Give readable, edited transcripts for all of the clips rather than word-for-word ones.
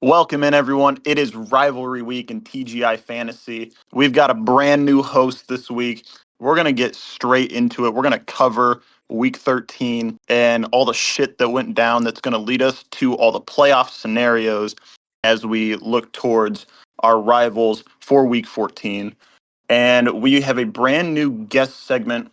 Welcome in, everyone. It is Rivalry Week in TGI Fantasy. We've got a brand new host this week. We're going to get straight into it. We're going to cover Week 13 and all the shit that went down that's going to lead us to all the playoff scenarios as we look towards our rivals for Week 14. And we have a brand new guest segment,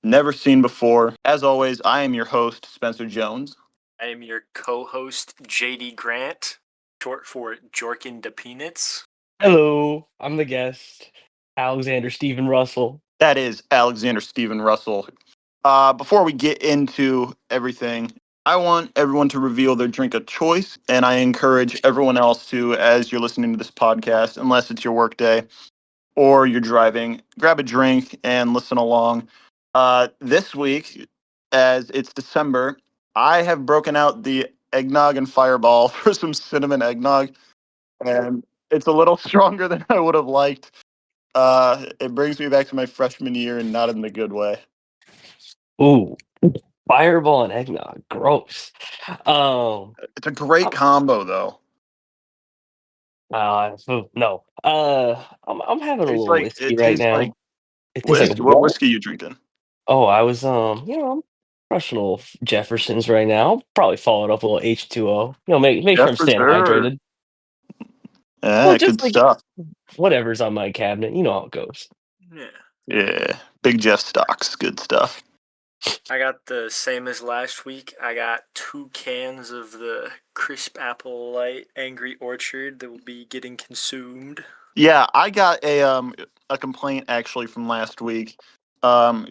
never seen before. As always, I am your host, Spencer Jones. I am your co-host, JD Grant, short for Jorkin de Peanuts. Hello, I'm the guest, Alexander Stephen Russell. That is Alexander Stephen Russell. Before we get into everything, I want everyone to reveal their drink of choice, and I encourage everyone else to, as you're listening to this podcast, unless it's your work day or you're driving, grab a drink and listen along. This week, as it's December, I have broken out the eggnog and fireball for some cinnamon eggnog, and it's a little stronger than I would have liked. It brings me back to my freshman year and not in the good way. Ooh, fireball and eggnog, gross. It's a great combo, though. No. I'm having a Tastes little like whiskey it right tastes now. like It tastes like whiskey. What what? whiskey you drinking? Oh, I was I'm crushing a little Jeffersons right now. Probably follow it up with a little H2O. Make sure I'm Jeff staying Reserve. hydrated. Yeah, Well, good just like stuff. whatever's on my cabinet, you know how it goes. Yeah. Yeah, big Jeff stocks. Good stuff. I got the same as last week. I got 2 cans of the Crisp Apple Light Angry Orchard that will be getting consumed. Yeah, I got a complaint actually from last week. Um,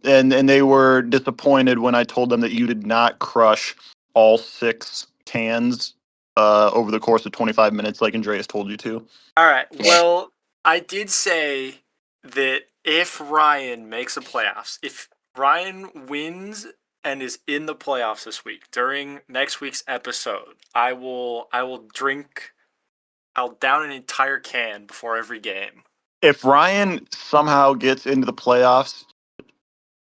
and they were disappointed when I told them that you did not crush all 6 cans over the course of 25 minutes like Andreas told you to. All right. Well, I did say that if Ryan makes the playoffs, if Ryan wins and is in the playoffs this week during next week's episode, I will drink. I'll down an entire can before every game. If Ryan somehow gets into the playoffs,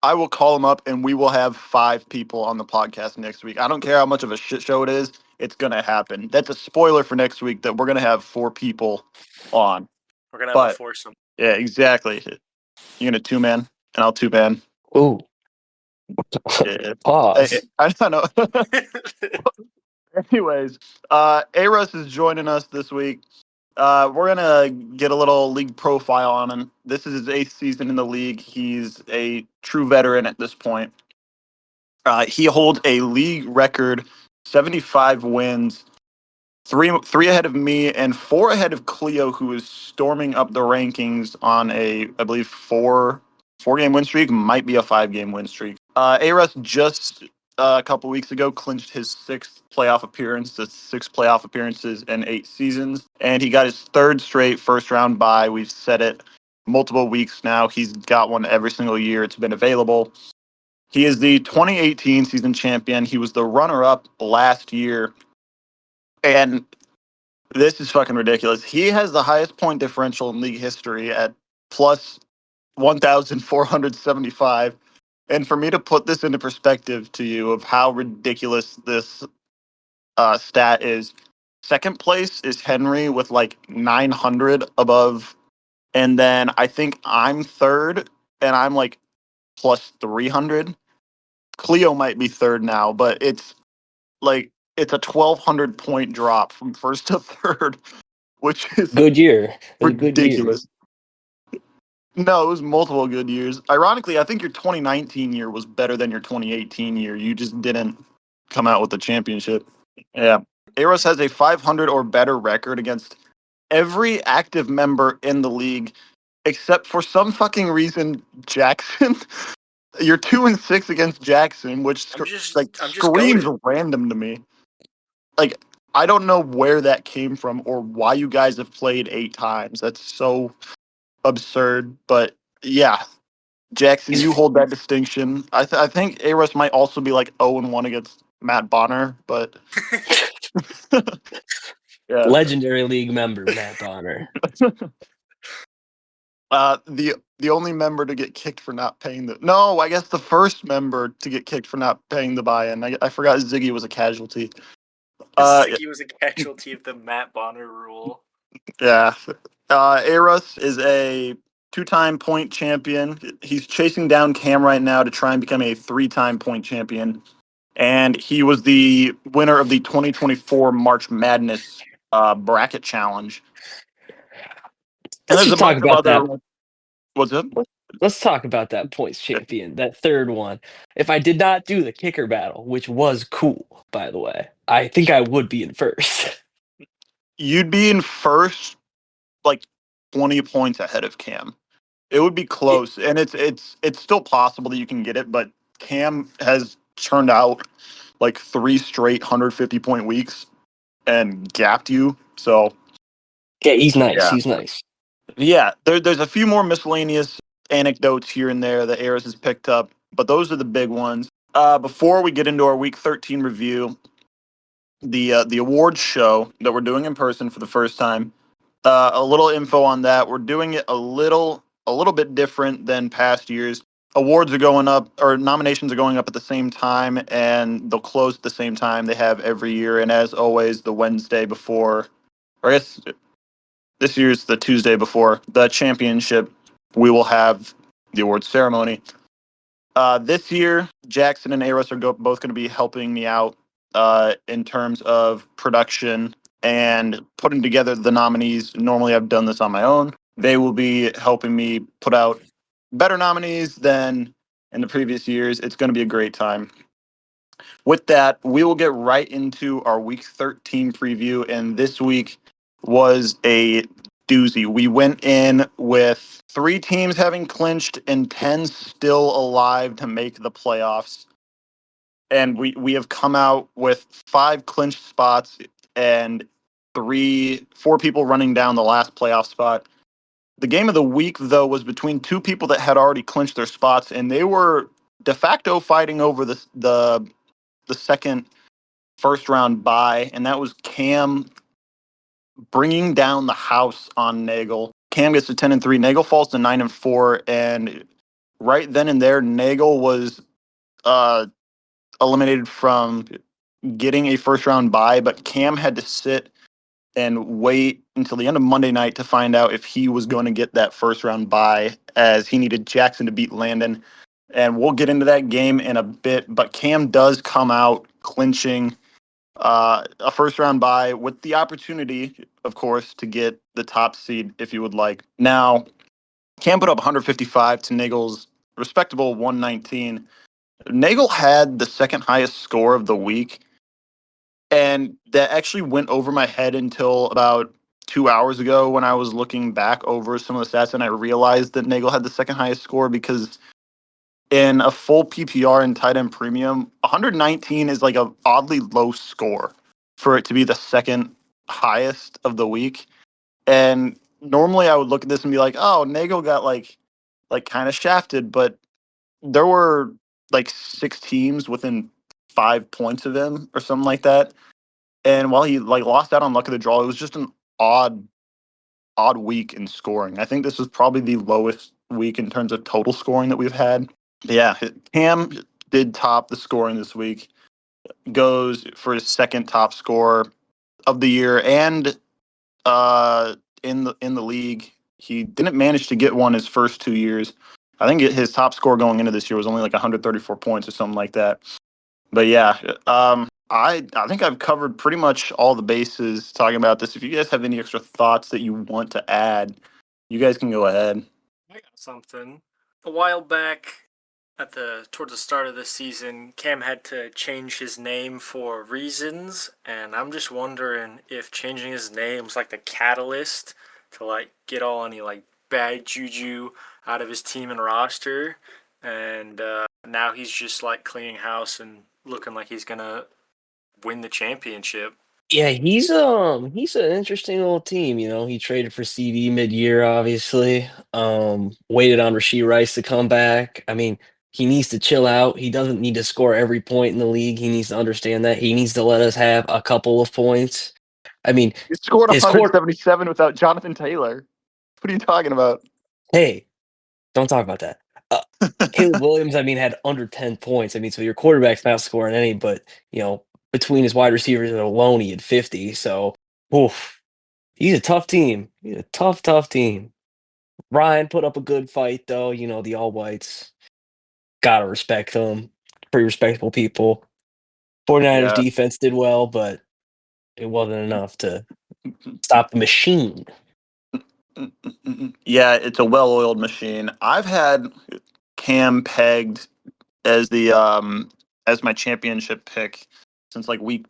I will call him up and we will have 5 people on the podcast next week. I don't care how much of a shit show it is. It's going to happen. That's a spoiler for next week that we're going to have 4 people on. We're gonna have a But foursome. yeah, exactly. You're going to 2-man and I'll 2-man. Ooh. Yeah. Pause. I don't know. Anyways, Aros is joining us this week. We're gonna get a little league profile on him. This is his 8th season in the league. He's a true veteran at this point. He holds a league record 75 wins, three ahead of me and 4 ahead of Cleo, who is storming up the rankings on I believe, 4-game win streak, might be a 5-game win streak. Aros just a couple weeks ago clinched his 6th playoff appearance. That's 6 playoff appearances in 8 seasons, and he got his 3rd straight first round bye. We've said it multiple weeks now. He's got one every single year it's been available. He is the 2018 season champion. He was the runner-up last year, and this is fucking ridiculous. He has the highest point differential in league history at plus 1,475. And for me to put this into perspective to you of how ridiculous this stat is, second place is Henry with like 900 above. And then I think I'm third and I'm like plus 300. Cleo might be third now, but it's a 1,200 point drop from first to third, which is Good year. It was a good year. ridiculous. No, it was multiple good years. Ironically, I think your 2019 year was better than your 2018 year. You just didn't come out with the championship. Yeah. Eros has a 500 or better record against every active member in the league, except for some fucking reason, Jackson. You're 2-6 against Jackson, which I'm just screams goated. random to me. Like, I don't know where that came from or why you guys have played 8 times. That's so absurd. But yeah, Jackson, you hold that distinction. I think Aros might also be like 0-1 against Matt Bonner, but yeah. Legendary league member Matt Bonner. The only member to get kicked for not paying I guess the first member to get kicked for not paying the buy-in. I forgot Ziggy was a casualty. It's Uh, like he was a casualty of the Matt Bonner rule. yeah. Aros is a two-time point champion. He's chasing down Cam right now to try and become a three-time point champion. And he was the winner of the 2024 March Madness bracket challenge. And Let's there's a just talk bunch of about that. other. What's up? Let's talk about that points champion, that third one. If I did not do the kicker battle, which was cool, by the way, I think I would be in first. You'd be in first, like 20 points ahead of Cam. It would be It, close, and it's still possible that you can get it, but Cam has turned out like three straight 150-point weeks and gapped you. So yeah, he's nice. yeah, He's nice. yeah. There's a few more miscellaneous anecdotes here and there that Aris has picked up, but those are the big ones. Before we get into our Week 13 review, the awards show that we're doing in person for the first time. A little info on that. We're doing it a little bit different than past years. Awards are going up, or nominations are going up at the same time, and they'll close at the same time. They have every year, and as always, the Wednesday before, or I guess this year's the Tuesday before the championship, we will have the awards ceremony. This year, Jackson and Aros are both going to be helping me out in terms of production and putting together the nominees. Normally, I've done this on my own. They will be helping me put out better nominees than in the previous years. It's going to be a great time. With that, we will get right into our Week 13 preview. And this week was a doozy. We went in with three teams having clinched and 10 still alive to make the playoffs. And we have come out with five clinched spots and four people running down the last playoff spot. The game of the week, though, was between two people that had already clinched their spots, and they were de facto fighting over the second first round bye, and that was Cam bringing down the house on Nagel. Cam gets to 10-3. Nagel falls to 9-4, and right then and there, Nagel was uh, eliminated from getting a first round bye, but Cam had to sit and wait until the end of Monday night to find out if he was going to get that first round bye, as he needed Jackson to beat Landon. And we'll get into that game in a bit, but Cam does come out clinching a first round bye with the opportunity, of course, to get the top seed if you would like. Now, Cam put up 155 to Nagel's respectable 119. Nagel had the second highest score of the week, and that actually went over my head until about 2 hours ago when I was looking back over some of the stats, and I realized that Nagel had the second highest score because in a full PPR and tight end premium, 119 is like a oddly low score for it to be the second highest of the week. And normally I would look at this and be like, oh, Nagel got like kind of shafted, but there were like six teams within 5 points of him or something like that. And while he like lost out on luck of the draw, it was just an odd week in scoring. I think this was probably the lowest week in terms of total scoring that we've had. Yeah, Cam did top the scoring this week. Goes for his second top score of the year, and in the league, he didn't manage to get one his first 2 years. I think his top score going into this year was only like 134 points or something like that. But yeah, I think I've covered pretty much all the bases talking about this. If you guys have any extra thoughts that you want to add, you guys can go ahead. I got something. A while back, towards the start of the season, Cam had to change his name for reasons, and I'm just wondering if changing his name was like the catalyst to like get all any like bad juju out of his team and roster, and now he's just like cleaning house and looking like he's gonna win the championship. Yeah, he's an interesting little team. He traded for CD mid-year, obviously. Waited on Rasheed Rice to come back. I mean, he needs to chill out. He doesn't need to score every point in the league. He needs to understand that. He needs to let us have a couple of points. I mean, He scored his court. 177 without Jonathan Taylor. What are you talking about? Hey, don't talk about that. Caleb Williams, I mean, had under 10 points. I mean, so your quarterback's not scoring any, but between his wide receivers alone, he had 50. So, oof, he's a tough team. He's a tough team. Ryan put up a good fight, though. You know, the All Whites. Gotta respect them. Pretty respectable people. 49ers Yeah. defense did well, but it wasn't enough to stop the machine. Yeah, it's a well-oiled machine. I've had Cam pegged as the as my championship pick since like week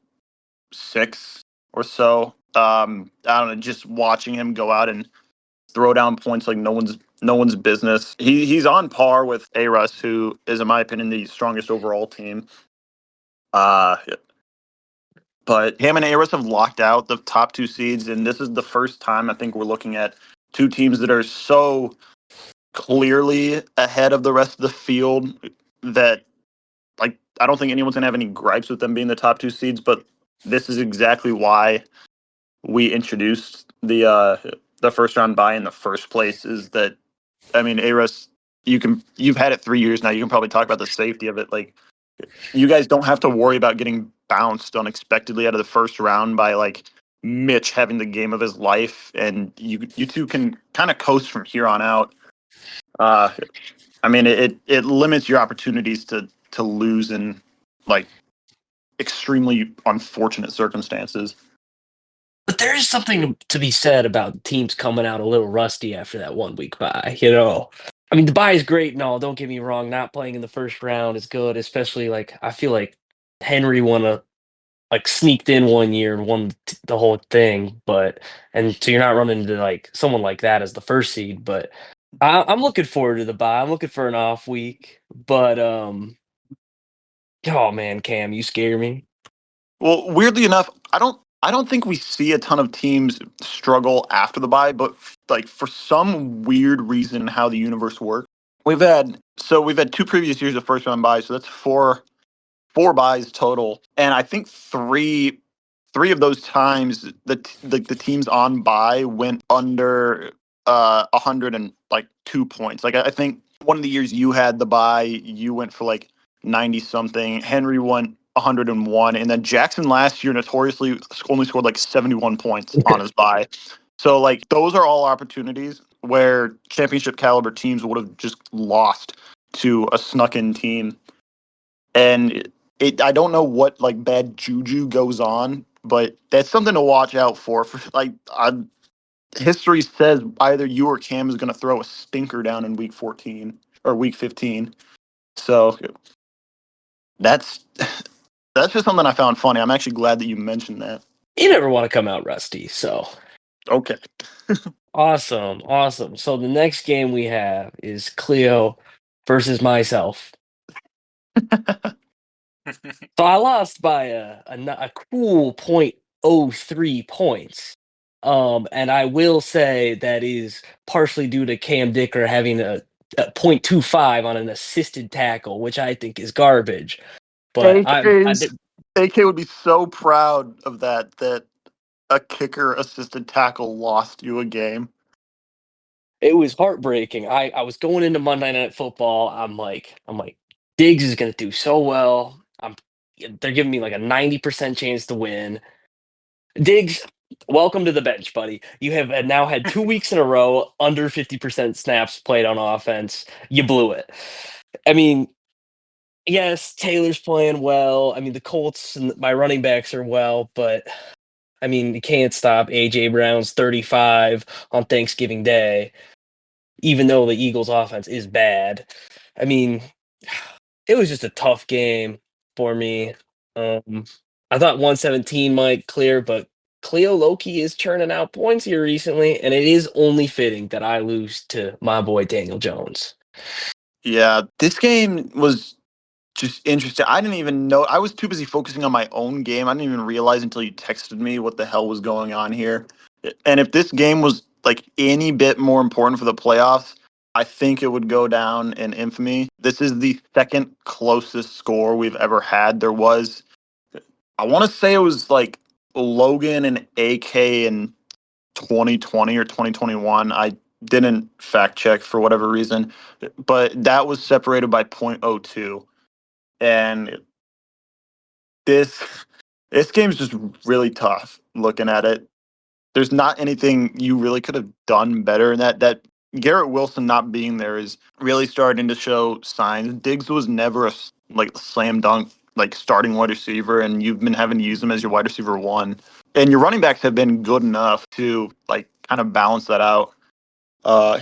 6 or so. I don't know, just watching him go out and throw down points like no one's business. He's on par with A Russ, who is in my opinion the strongest overall team. Uh but him and A Russ have locked out the top 2 seeds, and this is the first time I think we're looking at 2 teams that are so clearly ahead of the rest of the field that like I don't think anyone's gonna have any gripes with them being the top 2 seeds. But this is exactly why we introduced the first round bye in the first place. Is that I mean, Aros, you've had it 3 years now. You can probably talk about the safety of it. Like you guys don't have to worry about getting bounced unexpectedly out of the first round by like Mitch having the game of his life, and you two can kind of coast from here on out. Uh, I mean, it limits your opportunities to lose in like extremely unfortunate circumstances. But there is something to be said about teams coming out a little rusty after that 1 week bye. You know, I mean, the bye is great and all. Don't get me wrong. Not playing in the first round is good, especially like I feel like Henry won a like sneaked in 1 year and won the whole thing. But and so you're not running into like someone like that as the first seed. But I'm looking forward to the bye. I'm looking for an off week. But oh man, Cam, you scare me. Well, weirdly enough, I don't think we see a ton of teams struggle after the bye, but like for some weird reason how the universe works. We've had 2 previous years of first round buys, so that's four buys total. And I think three of those times the teams on buy went under 102 points. Like I think one of the years you had the buy, you went for like 90 something. Henry went 101, and then Jackson last year notoriously only scored like 71 points on his buy. So like those are all opportunities where championship caliber teams would have just lost to a snuck in team. And I don't know what like bad juju goes on, but that's something to watch out for. History says either you or Cam is going to throw a stinker down in week 14 or week 15. So that's that's just something I found funny. I'm actually glad that you mentioned that. You never want to come out rusty. So Okay. awesome, awesome. So the next game we have is Cleo versus myself. So I lost by a cool 0.03 points. And I will say that is partially due to Cam Dicker having a 0.25 on an assisted tackle, which I think is garbage. But I AK's did, AK would be so proud of that a kicker assisted tackle lost you a game. it was heartbreaking. I was going into Monday Night Football. I'm like, Diggs is gonna do so well. They're giving me like a 90% chance to win. Diggs, welcome to the bench, buddy. You have now had 2 weeks in a row under 50% snaps played on offense. You blew it. I mean, yes, Taylor's playing well. I mean, the Colts and my running backs are well, but I mean, you can't stop AJ Brown's 35 on Thanksgiving Day, even though the Eagles' offense is bad. I mean, it was just a tough game for me. Um, I thought 117 might clear, but Cleo Loki is churning out points here recently, and it is only fitting that I lose to my boy Daniel Jones. Yeah, this game was just interesting. I didn't even know. I was too busy focusing on my own game. I didn't even realize until you texted me what the hell was going on here. And if this game was like any bit more important for the playoffs, I think it would go down in infamy. This is the second closest score we've ever had. I want to say it was like Logan and AK in 2020 or 2021. I didn't fact check for whatever reason, but that was separated by 0.02. And this This game's just really tough looking at it. There's not anything you really could have done better. And that Garrett Wilson not being there is really starting to show signs. Diggs was never like slam dunk like starting wide receiver, and you've been having to use him as your wide receiver one. And your running backs have been good enough to like kind of balance that out. Uh,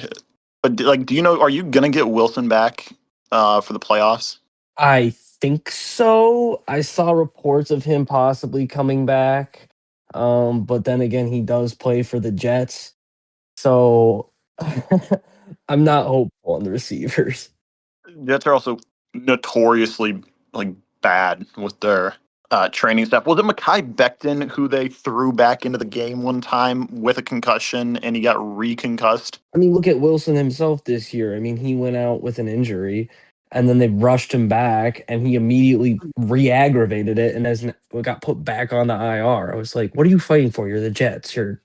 but like, do you know? Are you gonna get Wilson back for the playoffs? I think so. I saw reports of him possibly coming back. But then again, he does play for the Jets. So I'm not hopeful on the receivers. Jets are also notoriously like bad with their training staff. Was it Mekhi Becton who they threw back into the game one time with a concussion and he got reconcussed? I mean, look at Wilson himself this year. I mean, he went out with an injury and then they rushed him back and he immediately re-aggravated it and got put back on the IR. I was like, what are you fighting for? You're the Jets. You're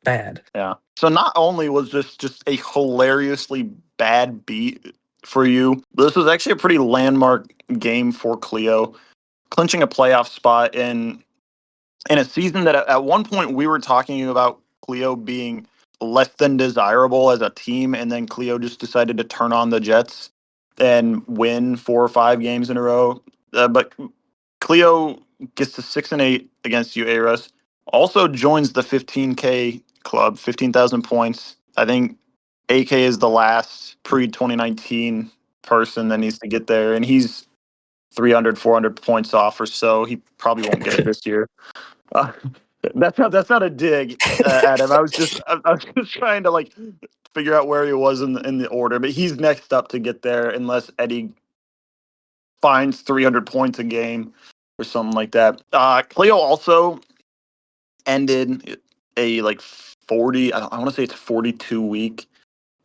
bad. Yeah. So not only was this just a hilariously bad beat for you, this was actually a pretty landmark game for Cleo, clinching a playoff spot in a season that at one point we were talking about Cleo being less than desirable as a team, and then Cleo just decided to turn on the Jets and win 4 or 5 games in a row. But Cleo gets to 6-8 against you, Aros. Also joins the 15K club, 15,000 points. I think AK is the last pre 2019 person that needs to get there, and he's 300, 400 points off or so. He probably won't get it this year. Uh, that's not a dig at him. I was just trying to like figure out where he was in the order, but he's next up to get there unless Eddie finds 300 points a game or something like that. Cleo also ended a like 40. I want to say it's 42-week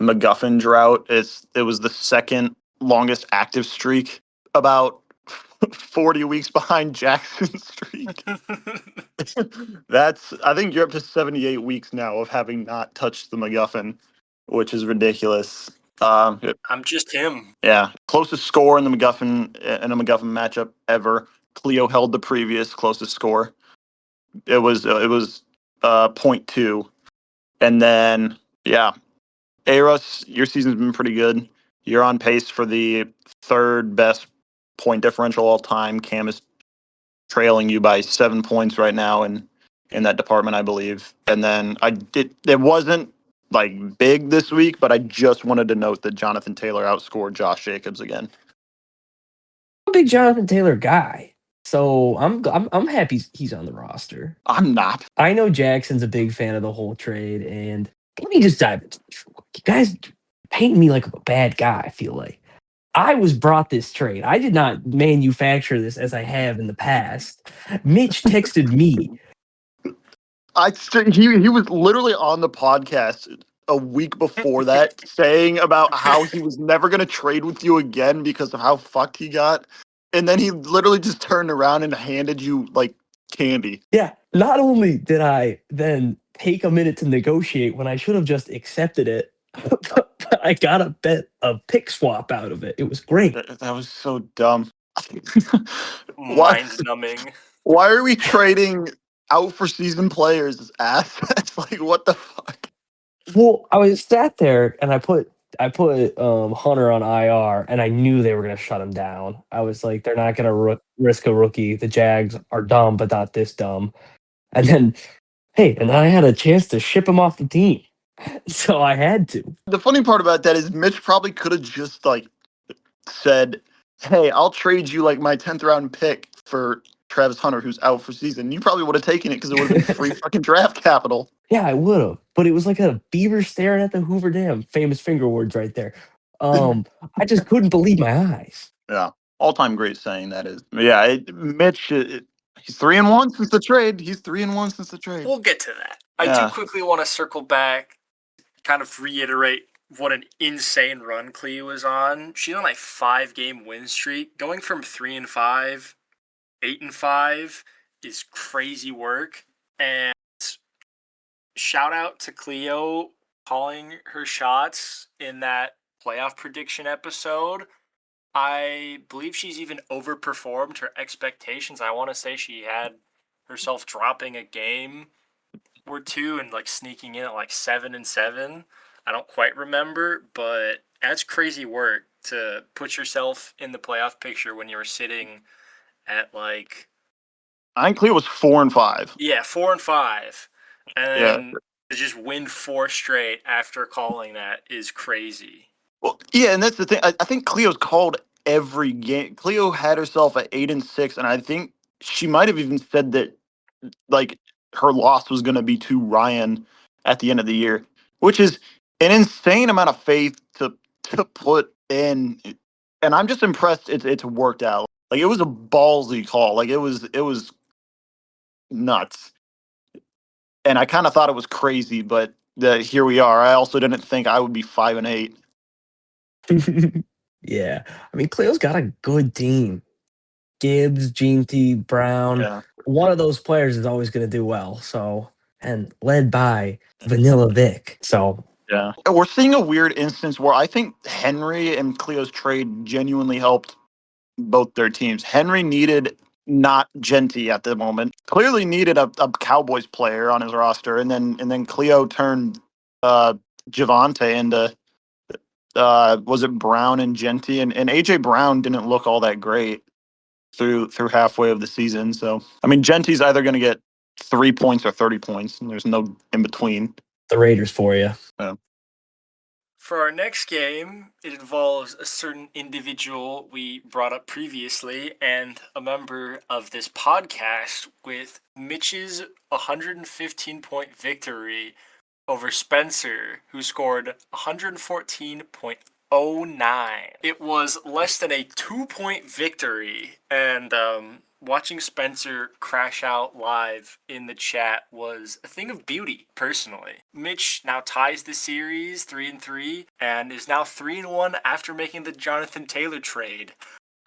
MacGuffin drought. It was the second longest active streak, about 40 weeks behind Jackson's streak. I think you're up to 78 weeks now of having not touched the MacGuffin, which is ridiculous. I'm just him. Yeah, closest score in a MacGuffin matchup ever. Cleo held the previous closest score. It was .2, and then yeah, Aros, your season's been pretty good. You're on pace for the third best point differential all time. Cam is trailing you by 7 points right now in that department, I believe. And then it wasn't like big this week, but I just wanted to note that Jonathan Taylor outscored Josh Jacobs again. I'm a big Jonathan Taylor guy. So I'm happy he's on the roster. I'm not. I know Jackson's a big fan of the whole trade, and let me just dive into this real quick. You guys paint me like a bad guy, I feel like. I was brought this trade. I did not manufacture this as I have in the past. Mitch texted me. He was literally on the podcast a week before that saying about how he was never going to trade with you again because of how fucked he got. And then he literally just turned around and handed you like candy. Yeah, not only did I then take a minute to negotiate when I should have just accepted it, but I got a pick swap out of it. It was great. That was so dumb. why Mind numbing. why are we trading out for season players as assets? Like what the fuck? Well, I was sat there and I put Hunter on IR, and I knew they were going to shut him down. I was like, they're not going to risk a rookie. The Jags are dumb, but not this dumb. And then, hey, and then I had a chance to ship him off the team, so I had to. The funny part about that is Mitch probably could have just like said, "Hey, I'll trade you like my 10th round pick for Travis Hunter, who's out for season." You probably would have taken it because it would have been free fucking draft capital. Yeah, I would have, but it was like a beaver staring at the Hoover Dam. Famous finger words right there. I just couldn't believe my eyes. Yeah, all-time great saying that is. Yeah, Mitch, he's 3-1 since the trade. He's 3-1 since the trade. We'll get to that. I do Yeah. quickly want to circle back, kind of reiterate what an insane run Cleo is on. She's on a 5-game win streak. Going from 3-5, 8-5 is crazy work. And shout out to Cleo calling her shots in that playoff prediction episode. I believe she's even overperformed her expectations. I want to say she had herself dropping a game or two and like sneaking in at like 7-7. I don't quite remember, but that's crazy work to put yourself in the playoff picture when you were sitting at like I think Cleo was 4-5. yeah 4-5, Yeah. and to just win four straight after calling that is crazy. Well, yeah, and that's the thing. I think Cleo's called every game. Cleo had herself at 8-6, and I think she might have even said that like her loss was going to be to Ryan at the end of the year, which is an insane amount of faith to put in. And I'm just impressed it's worked out. Like it was a ballsy call. Like it was nuts. And I kind of thought it was crazy, but here we are. I also didn't think I would be 5-8. Yeah. I mean, Cleo's got a good team. Gibbs, Gene T. Brown. Yeah. One of those players is always going to do well. So, and led by Vanilla Vic. So, Yeah. We're seeing a weird instance where I think Henry and Cleo's trade genuinely helped both their teams. Henry needed not Genty at the moment. Clearly needed a Cowboys player on his roster, and then Cleo turned uh Javante into was it Brown and Genty, and AJ Brown didn't look all that great through halfway of the season. So I mean Genty's either gonna get 3 points or 30 points, and there's no in between. the Raiders for you. For our next game, it involves a certain individual we brought up previously and a member of this podcast with Mitch's 115-point victory over Spencer, who scored 114.09. It was less than a 2-point victory, and watching Spencer crash out live in the chat was a thing of beauty, personally. Mitch now ties the series 3-3 and is now 3-1 after making the Jonathan Taylor trade.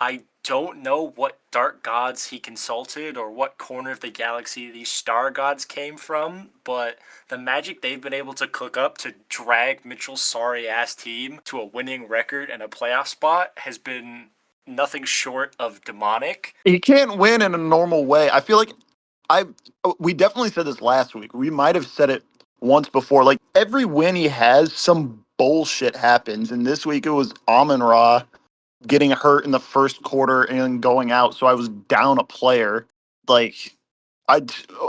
I don't know what dark gods he consulted or what corner of the galaxy these star gods came from, but the magic they've been able to cook up to drag Mitchell's sorry ass team to a winning record and a playoff spot has been nothing short of demonic. He can't win in a normal way. I feel like I we definitely said this last week. We might have said it once before. Like every win he has, some bullshit happens. And this week it was Amon Ra getting hurt in the first quarter and going out, so I was down a player. Like I,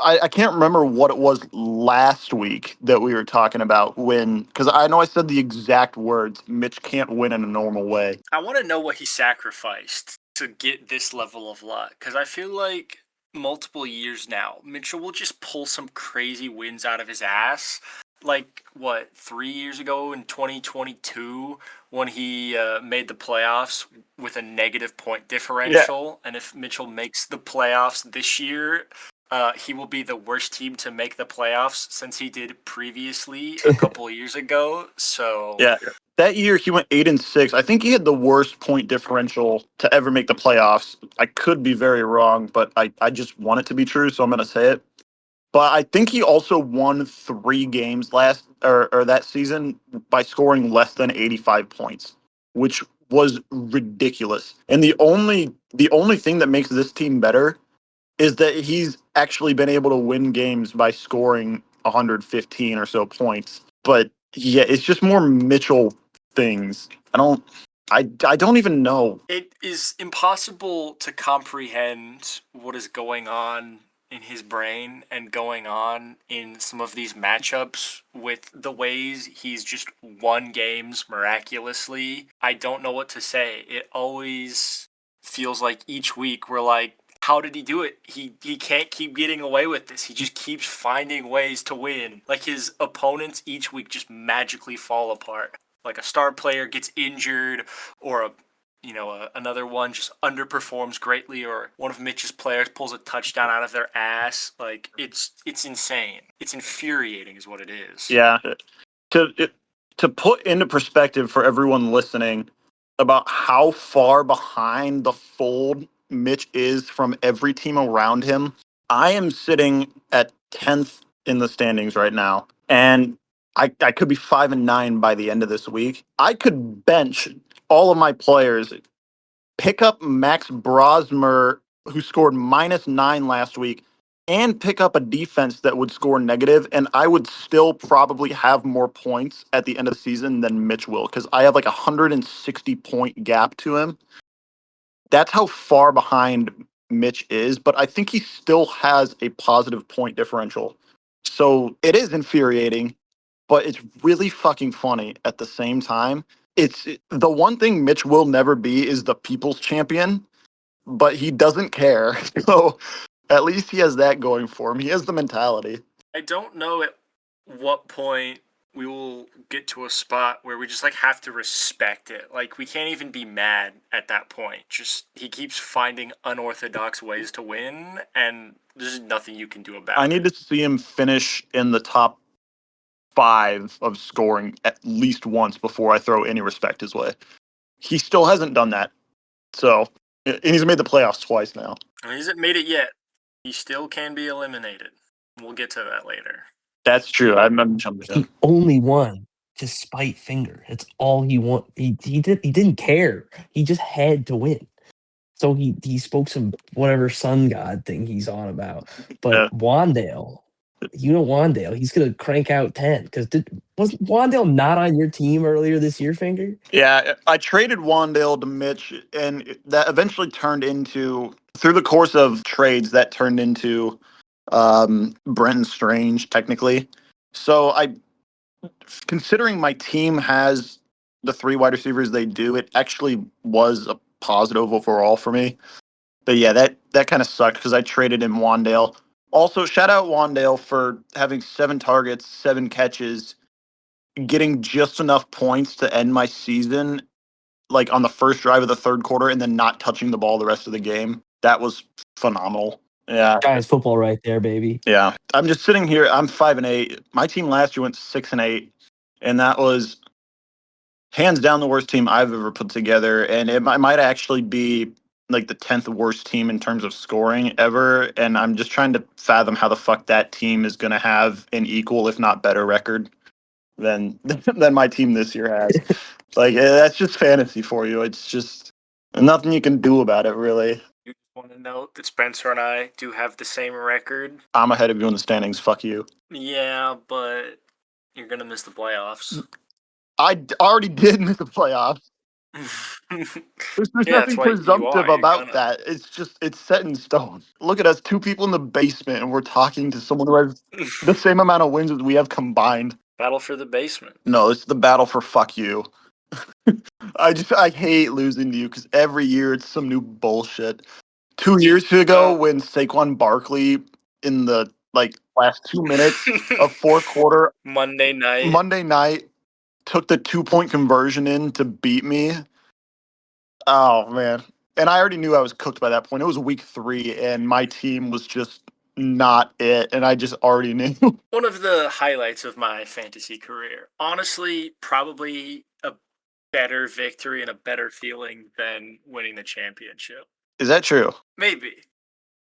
I can't remember what it was last week that we were talking about when, because I know I said the exact words, Mitch can't win in a normal way. I want to know what he sacrificed to get this level of luck, because I feel like multiple years now, Mitchell will just pull some crazy wins out of his ass. Like, what, 3 years ago in 2022 when he made the playoffs with a negative point differential. And if Mitchell makes the playoffs this year, he will be the worst team to make the playoffs since he did previously a couple of years ago. So Yeah. That year he went 8-6. I think he had the worst point differential to ever make the playoffs. I could be very wrong, but I just want it to be true, so I'm gonna say it. But I think he also won 3 games last or that season by scoring less than 85 points, which was ridiculous. And the only thing that makes this team better is that he's actually been able to win games by scoring 115 or so points. But yeah, it's just more Mitchell things. I don't even know. it is impossible to comprehend what is going on in his brain and going on in some of these matchups with the ways he's just won games miraculously. I don't know what to say. It always feels like each week we're like, how did he do it? He can't keep getting away with this. He just keeps finding ways to win. Like his opponents each week just magically fall apart. Like a star player gets injured, or another one just underperforms greatly, or one of Mitch's players pulls a touchdown out of their ass. Like it's insane. It's infuriating, is what it is. Yeah. To to put into perspective for everyone listening about how far behind the fold Mitch is from every team around him, I am sitting at 10th in the standings right now. And I could be 5-9 by the end of this week. I could bench all of my players, pick up Max Brosmer, who scored -9 last week, and pick up a defense that would score negative, and I would still probably have more points at the end of the season than Mitch will, because I have like a 160-point gap to him. That's how far behind Mitch is, but I think he still has a positive point differential. So it is infuriating, but it's really fucking funny at the same time. It's the one thing Mitch will never be is the people's champion, but he doesn't care. So at least he has that going for him. He has the mentality. I don't know at what point we will get to a spot where we just like have to respect it. Like we can't even be mad at that point. Just he keeps finding unorthodox ways to win, and there's nothing you can do about I it. need to see him finish in the top 5 of scoring at least once before I throw any respect his way. He still hasn't done that. So, and he's made the playoffs twice now. He hasn't made it yet. He still can be eliminated. We'll get to that later. That's true. I'm jumping He in. only won to spite Finger. That's all he want. He didn't care. He just had to win. So he spoke some whatever sun god thing he's on about. But Yeah. Wandale, Wandale, he's gonna crank out 10 because wasn't Wandale not on your team earlier this year, Finger? Yeah, I traded Wandale to Mitch, and that eventually turned into, through the course of trades, that turned into Brenton Strange, technically. So considering my team has the 3 wide receivers they do, it actually was a positive overall for me. But yeah, that kind of sucked because I traded in Wandale. Also, shout out Wandale for having 7 targets, 7 catches, getting just enough points to end my season, like on the first drive of the third quarter, and then not touching the ball the rest of the game. That was phenomenal. Yeah. Giants football right there, baby. Yeah. I'm just sitting here. I'm 5-8. My team last year went 6-8, and that was hands down the worst team I've ever put together. And it might actually be like the 10th worst team in terms of scoring ever. And I'm just trying to fathom how the fuck that team is going to have an equal, if not better, record than than my team this year has. Like that's just fantasy for you. It's just nothing you can do about it, really. You just want to note that Spencer and I do have the same record. I'm ahead of you in the standings. Fuck you. Yeah, but you're gonna miss the playoffs. Already did miss the playoffs. There's Yeah, that's nothing why you presumptive are. You're about gonna. that. It's set in stone. Look at us, 2 people in the basement, and we're talking to someone who has the same amount of wins as we have combined. Battle for the basement. No, it's the battle for fuck you. I hate losing to you because every year it's some new bullshit. 2 years ago, when Saquon Barkley in the last 2 minutes of fourth quarter, Monday Monday night, took the 2-point conversion in to beat me. Oh man. And I already knew I was cooked by that point. It was week 3 and my team was just not it. And I just already knew. One of the highlights of my fantasy career. Honestly, probably a better victory and a better feeling than winning the championship. Is that true? Maybe.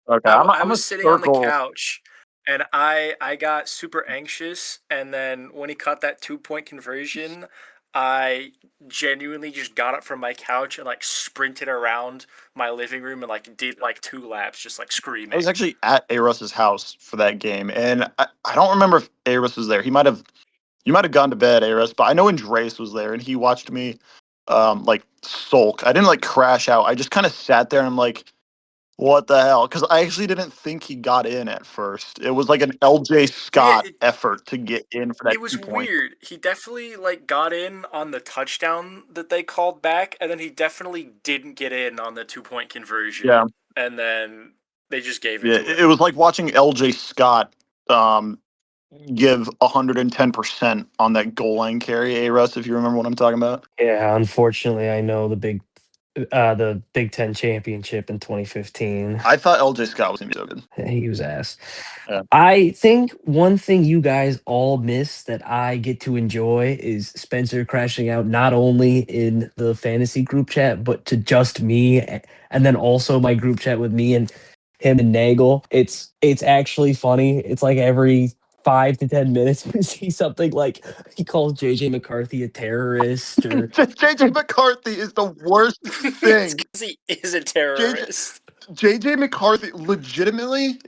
Okay. I I'm a was sitting on the circle. couch and I got super anxious, and then when he caught that 2-point conversion, I genuinely just got up from my couch and like sprinted around my living room and like did like 2 laps just like I screaming. was actually at A Russ's house for that game. And I don't remember if A Russ was there. You might have gone to bed, A Russ, but I know Andreas was there and he watched me sulk. I didn't crash out. I just kind of sat there and I'm like, what the hell? Because I actually didn't think he got in at first. It was like an LJ Scott effort to get in for that It was 2-point. weird. He definitely like got in on the touchdown that they called back, and then he definitely didn't get in on the 2-point conversion. Yeah. And then they just gave it Yeah, to him. it was like watching LJ Scott give 110% on that goal line carry, A Russ, if you remember what I'm talking about. Yeah, unfortunately, I know the Big Ten championship in 2015. I thought LJ Scott was gonna be so good. He was ass. Yeah. I think one thing you guys all miss that I get to enjoy is Spencer crashing out not only in the fantasy group chat, but to just me, and then also my group chat with me and him and Nagel. It's actually funny. It's like every 5 to 10 minutes we see something like he calls JJ McCarthy a terrorist or JJ McCarthy is the worst It's thing. because he is a terrorist. JJ McCarthy legitimately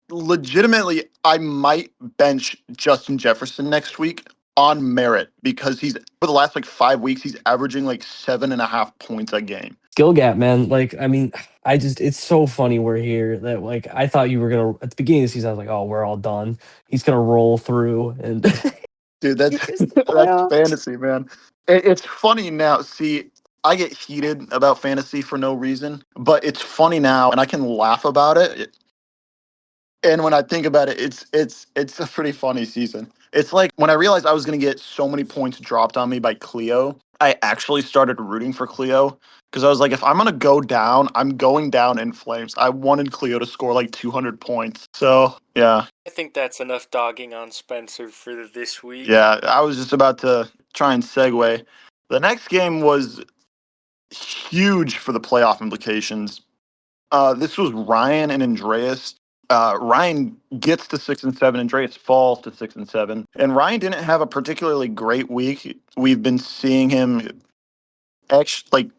legitimately, I might bench Justin Jefferson next week on merit because he's for the last like 5 weeks he's averaging like 7.5 points a game. Skill gap, man. Like, I mean, it's so funny we're here that like I thought you were gonna at the beginning of the season. I was like, oh, we're all done. He's gonna roll through, and Dude, that's you missed the that's playoffs. fantasy, man. It's funny now. See, I get heated about fantasy for no reason, but it's funny now, and I can laugh about it. And when I think about it, it's a pretty funny season. It's like when I realized I was gonna get so many points dropped on me by Cleo, I actually started rooting for Cleo because I was like, if I'm gonna go down, I'm going down in flames. I wanted Cleo to score like 200 points. So yeah, I think that's enough dogging on Spencer for this week. yeah. I was just about to try and segue. The next game was huge for the playoff implications. This was Ryan and Andreas. Ryan gets to 6-7. Andreas falls to 6-7. And Ryan didn't have a particularly great week. We've been seeing him actually like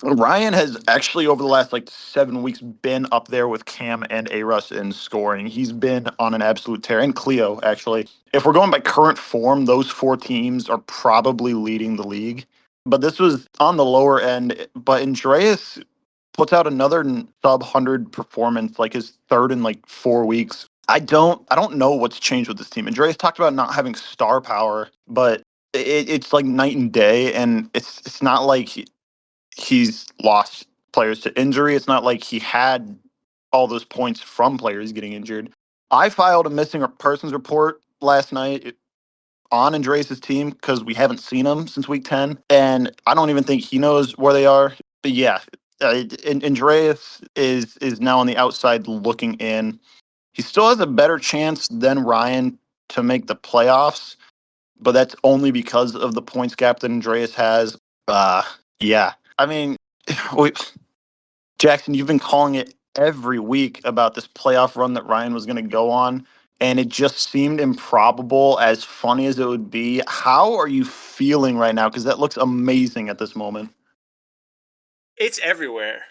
Ryan has actually over the last like 7 weeks been up there with Cam and Aruss in scoring. He's been on an absolute tear, and Cleo actually. If we're going by current form, those four teams are probably leading the league. But this was on the lower end. But Andreas puts out another sub 100 performance, like his third in like 4 weeks. I don't know what's changed with this team. Andreas talked about not having star power, but it's like night and day, and it's not like he's lost players to injury. It's not like he had all those points from players getting injured. I filed a missing persons report last night on Andreas' team because we haven't seen him since week 10, and I don't even think he knows where they are. But yeah, Andreas is now on the outside looking in. He still has a better chance than Ryan to make the playoffs, but that's only because of the points gap that Andreas has. Yeah, I mean, we, Jackson, you've been calling it every week about this playoff run that Ryan was going to go on, and it just seemed improbable, as funny as it would be. How are you feeling right now? Because that looks amazing at this moment. It's everywhere.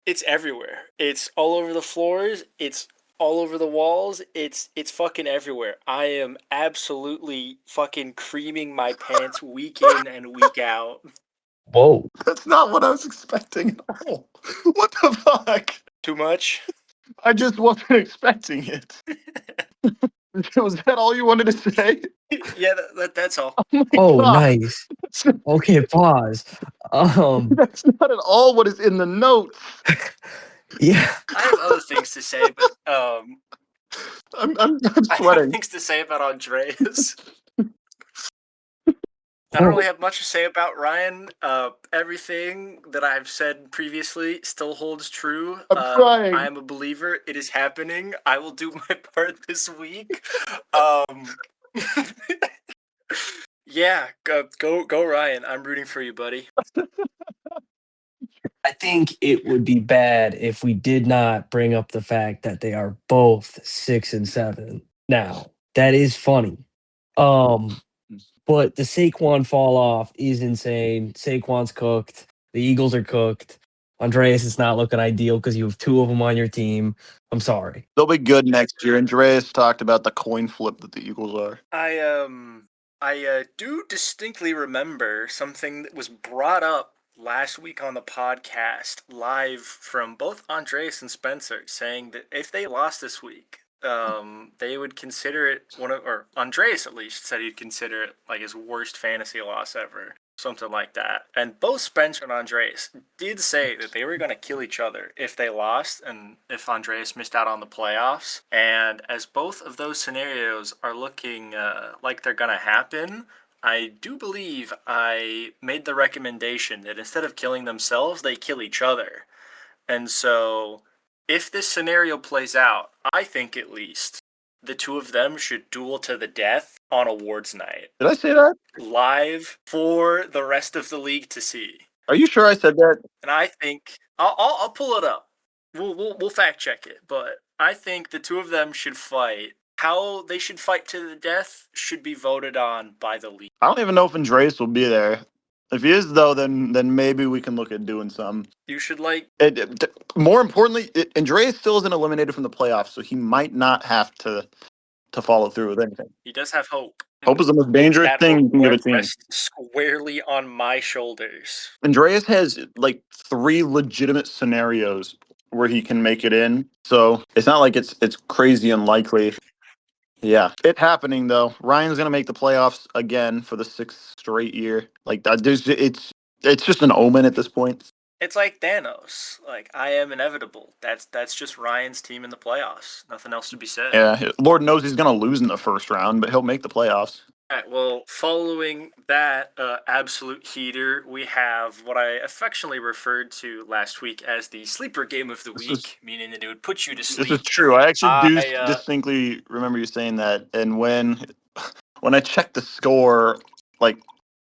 It's everywhere. It's all over the floors. It's all over the walls. It's fucking everywhere. I am absolutely fucking creaming my pants week in and week out. Whoa. That's not what I was expecting at all. What the fuck? Too much? I just wasn't expecting it. Was that all you wanted to say? Yeah, that's all. Oh my Oh, god. nice. That's not, Okay, pause. that's not at all what is in the notes. Yeah. I have other things to say, but I'm I have sweating. things to say about Andreas. I don't really have much to say about Ryan. Everything that I've said previously still holds true. I'm I crying. am a believer. It is happening. I will do my part this week. Um, yeah, go, Ryan. I'm rooting for you, buddy. I think it would be bad if we did not bring up the fact that they are both 6-7. Now, that is funny. Um, but the Saquon fall off is insane. Saquon's cooked. The Eagles are cooked. Andreas is not looking ideal because you have two of them on your team. I'm sorry. They'll be good next year. Andreas talked about the coin flip that the Eagles are. I do distinctly remember something that was brought up last week on the podcast live from both Andreas and Spencer, saying that if they lost this week, they would consider it one of, or Andreas at least said he'd consider it like his worst fantasy loss ever, something like that. And both Spencer and Andreas did say that they were going to kill each other if they lost and if Andreas missed out on the playoffs. And as both of those scenarios are looking like they're going to happen, I do believe I made the recommendation that instead of killing themselves, they kill each other. And so, if this scenario plays out, I think at least the two of them should duel to the death on awards night, Did I say that? live for the rest of the league to see. Are you sure I said that? And I think I'll pull it up. We'll fact check it, but I think the two of them should fight. How they should fight to the death should be voted on by the league. I don't even know if Andreas will be there. If he is though, then maybe we can look at doing some. You should like. More importantly, Andreas still isn't eliminated from the playoffs, so he might not have to follow through with anything. He does have hope. Hope is the most dangerous That thing hope you can give a team. rests squarely on my shoulders. Andreas has like 3 legitimate scenarios where he can make it in, so it's not like it's crazy unlikely. Yeah, it happening though. Ryan's gonna make the playoffs again for the 6th straight year. Like that, it's just an omen at this point. It's like Thanos. Like, I am inevitable. That's just Ryan's team in the playoffs. Nothing else to be said. Yeah, Lord knows he's gonna lose in the first round, but he'll make the playoffs. All right, well, following that absolute heater, we have what I affectionately referred to last week as the sleeper game of the week, meaning that it would put you to sleep. This is true. I actually do I, distinctly remember you saying that. And when I checked the score, like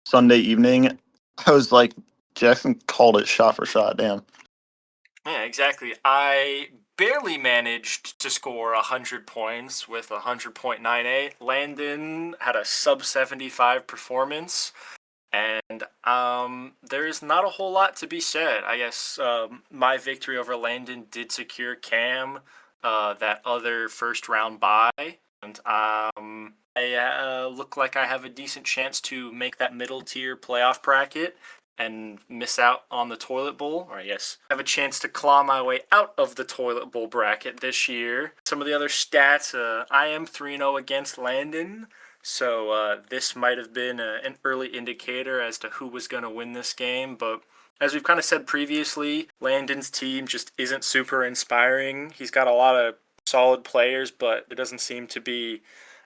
Sunday evening, I was like, Jackson called it shot for shot. Damn. Yeah, exactly. I barely managed to score 100 points with 100.98. Landon had a sub 75 performance. And there's not a whole lot to be said. I guess my victory over Landon did secure Cam that other first round bye. And I look like I have a decent chance to make that middle tier playoff bracket and miss out on the toilet bowl, or I guess have a chance to claw my way out of the toilet bowl bracket this year. Some of the other stats, I am 3-0 against Landon, so this might have been an early indicator as to who was going to win this game, but as we've kind of said previously, Landon's team just isn't super inspiring. He's got a lot of solid players, but there doesn't seem to be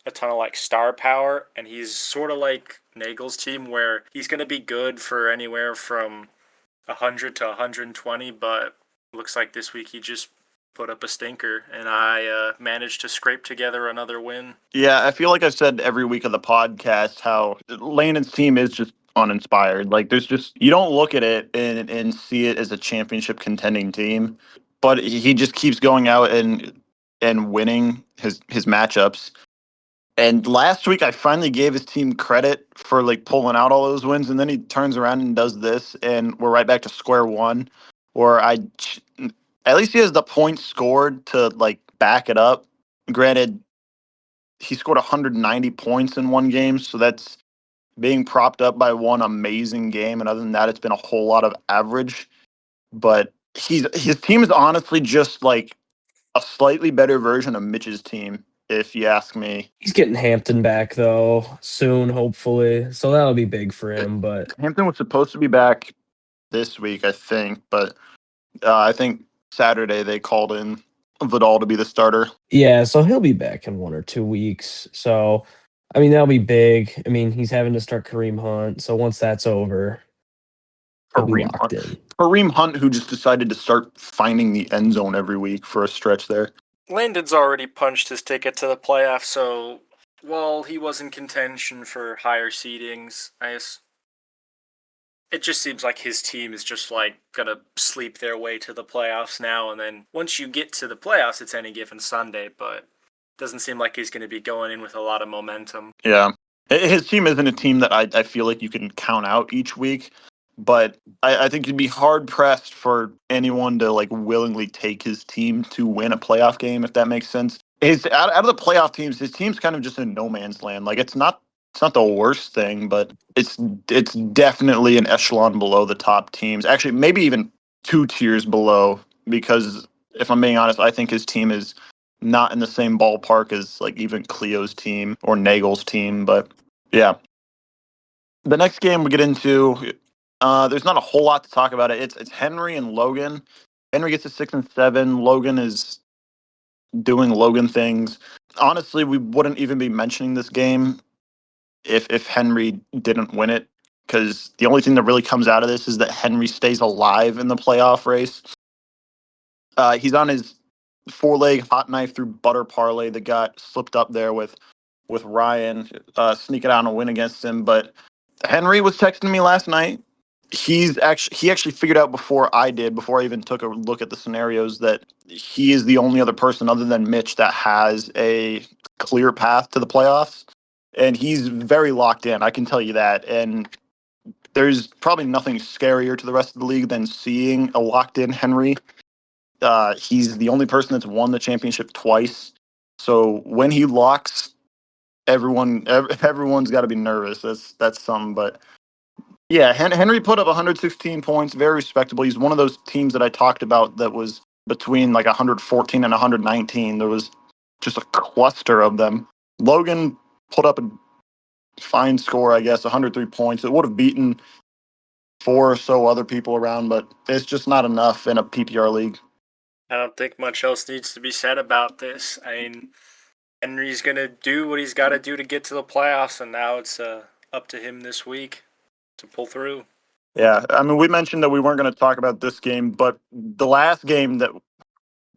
a ton of like star power, and he's sort of like Nagel's team where he's going to be good for anywhere from 100 to 120, but looks like this week he just put up a stinker, and I managed to scrape together another win. Yeah, I feel like I've said every week of the podcast how Landon's team is just uninspired. Like there's just you don't look at it and see it as a championship contending team, but he just keeps going out and winning his matchups. And last week, I finally gave his team credit for like pulling out all those wins, and then he turns around and does this, and we're right back to square one. Where at least he has the points scored to like back it up. Granted, he scored 190 points in one game, so that's being propped up by one amazing game, and other than that, it's been a whole lot of average. But his team is honestly just like a slightly better version of Mitch's team, if you ask me. He's getting Hampton back though soon, hopefully. So that'll be big for him. But Hampton was supposed to be back this week, I think, but I think Saturday they called in Vidal to be the starter. yeah, so he'll be back in 1 or 2 weeks. So I mean that'll be big. I mean he's having to start Kareem Hunt. So once that's over, he'll be locked in. Kareem Hunt, who just decided to start finding the end zone every week for a stretch there. Landon's already punched his ticket to the playoffs, so while he was in contention for higher seedings, it just seems like his team is just like gonna sleep their way to the playoffs now, and then once you get to the playoffs, it's any given Sunday, but doesn't seem like he's gonna be going in with a lot of momentum. Yeah. His team isn't a team that I feel like you can count out each week, but I think you'd be hard pressed for anyone to like willingly take his team to win a playoff game, if that makes sense. Out of the playoff teams, his team's kind of just in no man's land. Like it's not the worst thing, but it's definitely an echelon below the top teams. Actually, maybe even 2 tiers below, because if I'm being honest, I think his team is not in the same ballpark as like even Cleo's team or Nagel's team. But yeah, the next game we get into, there's not a whole lot to talk about it. It's Henry and Logan. Henry gets a 6 and 7. Logan is doing Logan things. Honestly, we wouldn't even be mentioning this game if Henry didn't win it, because the only thing that really comes out of this is that Henry stays alive in the playoff race. He's on his 4-leg hot knife through butter parlay that got slipped up there with Ryan sneaking out on a win against him. But Henry was texting me last night. He actually figured out before I even took a look at the scenarios, that he is the only other person other than Mitch that has a clear path to the playoffs. And he's very locked in, I can tell you that. And there's probably nothing scarier to the rest of the league than seeing a locked-in Henry. He's the only person that's won the championship twice. So when he locks, everyone's got to be nervous. That's something. But yeah, Henry put up 116 points, very respectable. He's one of those teams that I talked about that was between like 114 and 119. There was just a cluster of them. Logan put up a fine score, I guess, 103 points. It would have beaten four or so other people around, but it's just not enough in a PPR league. I don't think much else needs to be said about this. I mean, Henry's going to do what he's got to do to get to the playoffs, and now it's up to him this week to pull through. Yeah, I mean, we mentioned that we weren't going to talk about this game, but the last game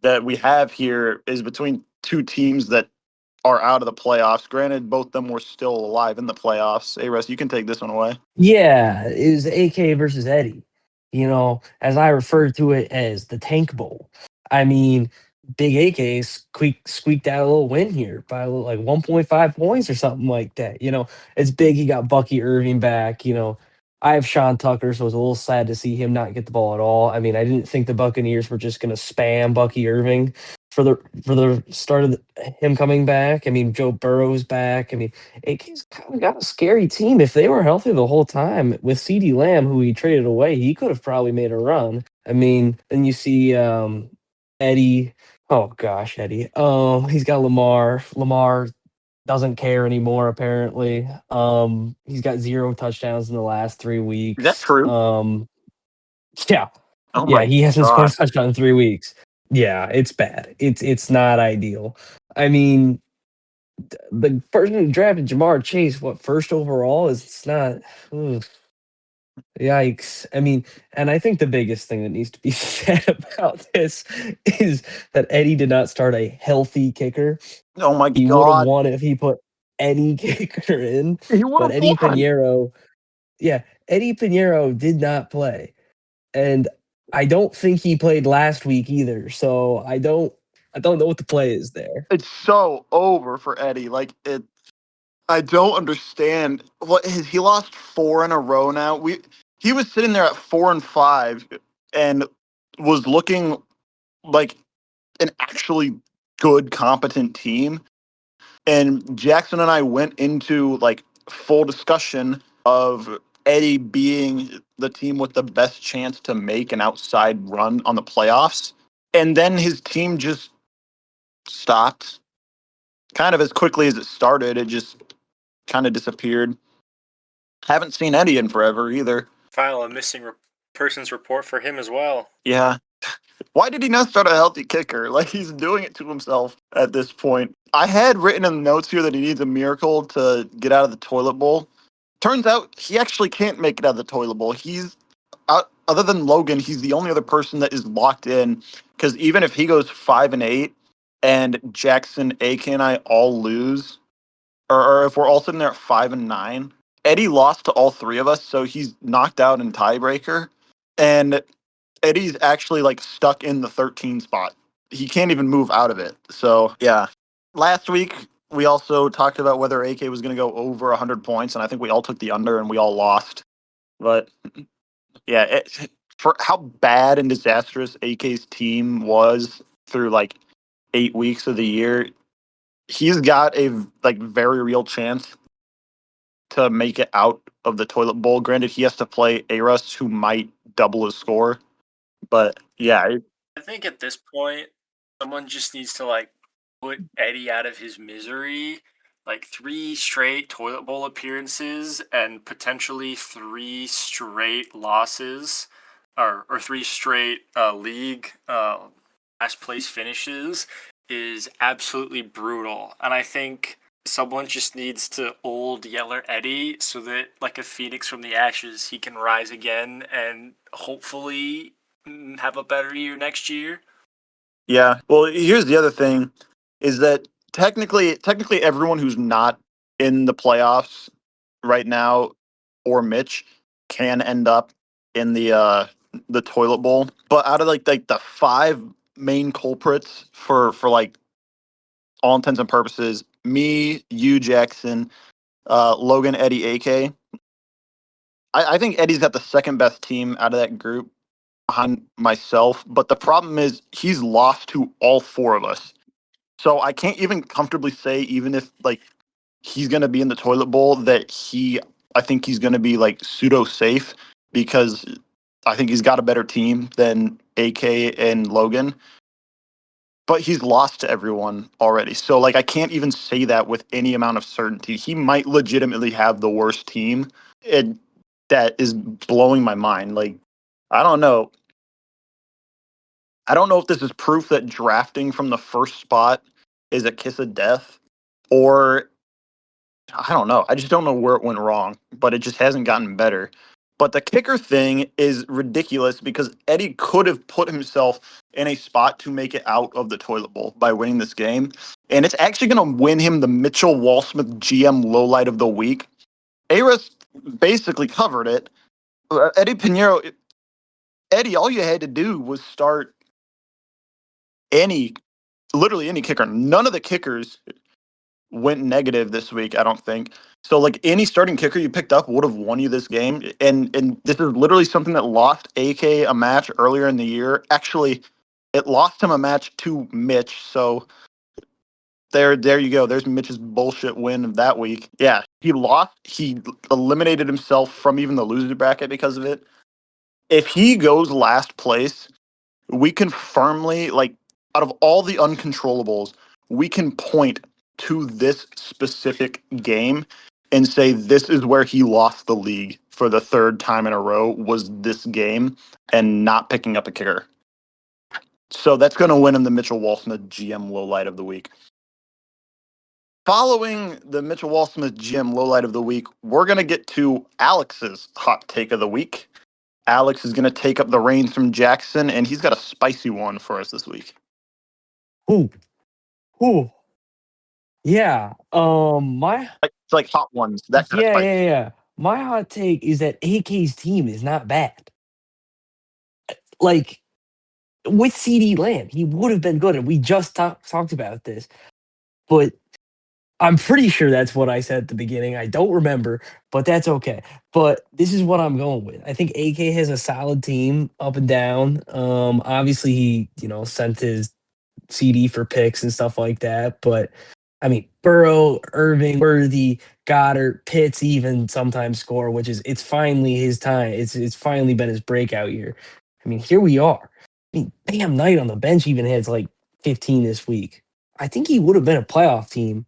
that we have here is between two teams that are out of the playoffs. Granted, both of them were still alive in the playoffs. Hey, Russ, you can take this one away. Yeah, it was AK versus Eddie. You know, as I referred to it as the Tank Bowl. I mean, Big AK squeaked out a little win here by like 1.5 points or something like that. You know, it's big. He got Bucky Irving back. You know, I have Sean Tucker, so it was a little sad to see him not get the ball at all. I mean, I didn't think the Buccaneers were just going to spam Bucky Irving for the start of him coming back. I mean, Joe Burrow's back. I mean, AK's kind of got a scary team. If they were healthy the whole time with CD Lamb, who he traded away, he could have probably made a run. I mean, then you see Eddie. Oh gosh, Eddie. Oh, he's got Lamar. Lamar doesn't care anymore. Apparently, he's got 0 touchdowns in the last 3 weeks. Is that true? Yeah, Oh yeah, my he hasn't scored god. a touchdown in 3 weeks. Yeah, it's bad. It's not ideal. I mean, the person who drafted Jamar Chase, what first overall is it's not. Ugh, yikes! I mean, and I think the biggest thing that needs to be said about this is that Eddie did not start a healthy kicker. Oh my He would have god. won if he put any kicker in, He would but have Eddie won. Pinheiro, yeah, Eddie Pinheiro did not play, and I don't think he played last week either. So I don't know what the play is there. It's so over for Eddie. Like it I don't understand what he lost four in a row now. He was sitting there at 4-5 and was looking like an actually good, competent team. And Jackson and I went into like full discussion of Eddie being the team with the best chance to make an outside run on the playoffs. And then his team just stopped kind of as quickly as it started. It just kind of disappeared. Haven't seen Eddie in forever either. File a missing person's report for him as well. Yeah. Why did he not start a healthy kicker? Like he's doing it to himself at this point. I had written in the notes here that he needs a miracle to get out of the toilet bowl. Turns out he actually can't make it out of the toilet bowl. He's other than Logan, he's the only other person that is locked in. Because even if he goes 5-8 and Jackson, AK, and I all lose, or if we're all sitting there at 5-9, Eddie lost to all three of us, so he's knocked out in tiebreaker. And Eddie's actually like stuck in the 13 spot. He can't even move out of it. So yeah. Last week we also talked about whether AK was going to go over 100 points, and I think we all took the under, and we all lost. But yeah, for how bad and disastrous AK's team was through like 8 weeks of the year, he's got a like very real chance to make it out of the toilet bowl. Granted, he has to play Aros, who might double his score. But yeah, I think at this point, someone just needs to like put Eddie out of his misery. Like 3 straight toilet bowl appearances and potentially 3 straight losses, or 3 straight league last place finishes is absolutely brutal. And I think someone just needs to old Yeller Eddie so that, like a phoenix from the ashes, he can rise again and hopefully have a better year next year. yeah. Well, here's the other thing is that technically everyone who's not in the playoffs right now or Mitch can end up in the toilet bowl. But out of like the five main culprits for like all intents and purposes, me, you, Jackson, Logan, Eddie, AK, I think Eddie's got the second best team out of that group behind myself. But the problem is he's lost to all four of us. So I can't even comfortably say, even if like he's gonna be in the toilet bowl, that I think he's gonna be like pseudo safe because I think he's got a better team than AK and Logan. But he's lost to everyone already. So like I can't even say that with any amount of certainty. He might legitimately have the worst team. It that is blowing my mind. Like I don't know. I don't know if this is proof that drafting from the first spot is a kiss of death, or I don't know. I just don't know where it went wrong, but it just hasn't gotten better. But the kicker thing is ridiculous because Eddie could have put himself in a spot to make it out of the toilet bowl by winning this game. And it's actually going to win him the Mitchell Walsmith GM lowlight of the week. Aris basically covered it. Eddie Pinheiro, Eddie, all you had to do was start any, literally any kicker. None of the kickers went negative this week, I don't think. So like any starting kicker you picked up would have won you this game. And this is literally something that lost AK a match earlier in the year. Actually, it lost him a match to Mitch. So there you go. There's Mitch's bullshit win of that week. Yeah, he lost. He eliminated himself from even the loser bracket because of it. If he goes last place, we can firmly, like, out of all the uncontrollables, we can point to this specific game and say this is where he lost the league for the third time in a row, was this game and not picking up a kicker. So that's going to win him the Mitchell Walsmith GM lowlight of the week. Following the Mitchell Walsmith GM lowlight of the week, we're going to get to Alex's hot take of the week. Alex is going to take up the reins from Jackson, and he's got a spicy one for us this week. Ooh, ooh, yeah. My It's like hot ones, that kind of yeah, spicy. yeah, yeah. My hot take is that AK's team is not bad. Like with CD Lamb, he would have been good, and we just talked about this. But I'm pretty sure that's what I said at the beginning. I don't remember, but that's okay. But this is what I'm going with. I think AK has a solid team up and down. Obviously he, sent his CD for picks and stuff like that. But I mean, Burrow, Irving, Worthy, Goddard, Pitts even sometimes score, which is it's finally his time. It's finally been his breakout year. I mean, here we are. I mean, Bam Knight on the bench even has like 15 this week. I think he would have been a playoff team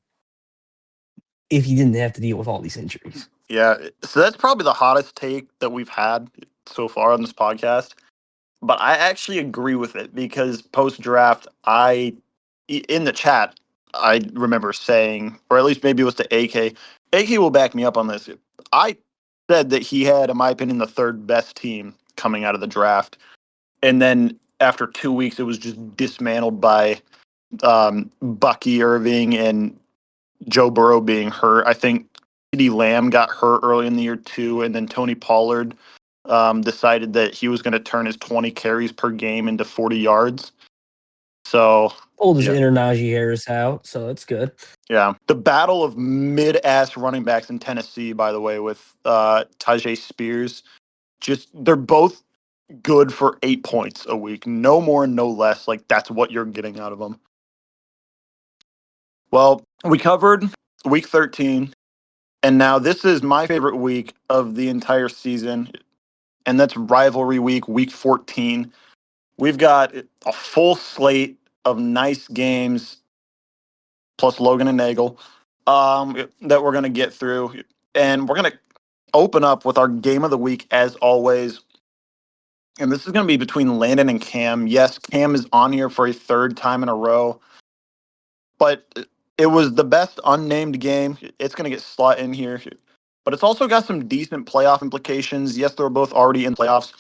if he didn't have to deal with all these injuries. Yeah, so that's probably the hottest take that we've had so far on this podcast. But I actually agree with it because post draft, in the chat, I remember saying, or at least maybe it was to AK. AK will back me up on this. I said that he had, in my opinion, the third best team coming out of the draft, and then after 2 weeks, it was just dismantled by Bucky Irving and Joe Burrow being hurt. I think CeeDee Lamb got hurt early in the year too, and then Tony Pollard decided that he was going to turn his 20 carries per game into 40 yards. So Pulled his yeah, inner Najee Harris out, so that's good. yeah. The battle of mid-ass running backs in Tennessee, by the way, with Tajay Spears, just they're both good for 8 points a week, no more, no less. Like that's what you're getting out of them. Well, we covered week 13. And now this is my favorite week of the entire season, and that's rivalry week, week 14. We've got a full slate of nice games, plus Logan and Nagel, that we're going to get through. And we're going to open up with our game of the week, as always. And this is going to be between Landon and Cam. Yes, Cam is on here for a third time in a row, but it was the best unnamed game. It's going to get slot in here. But it's also got some decent playoff implications. Yes, they're both already in playoffs,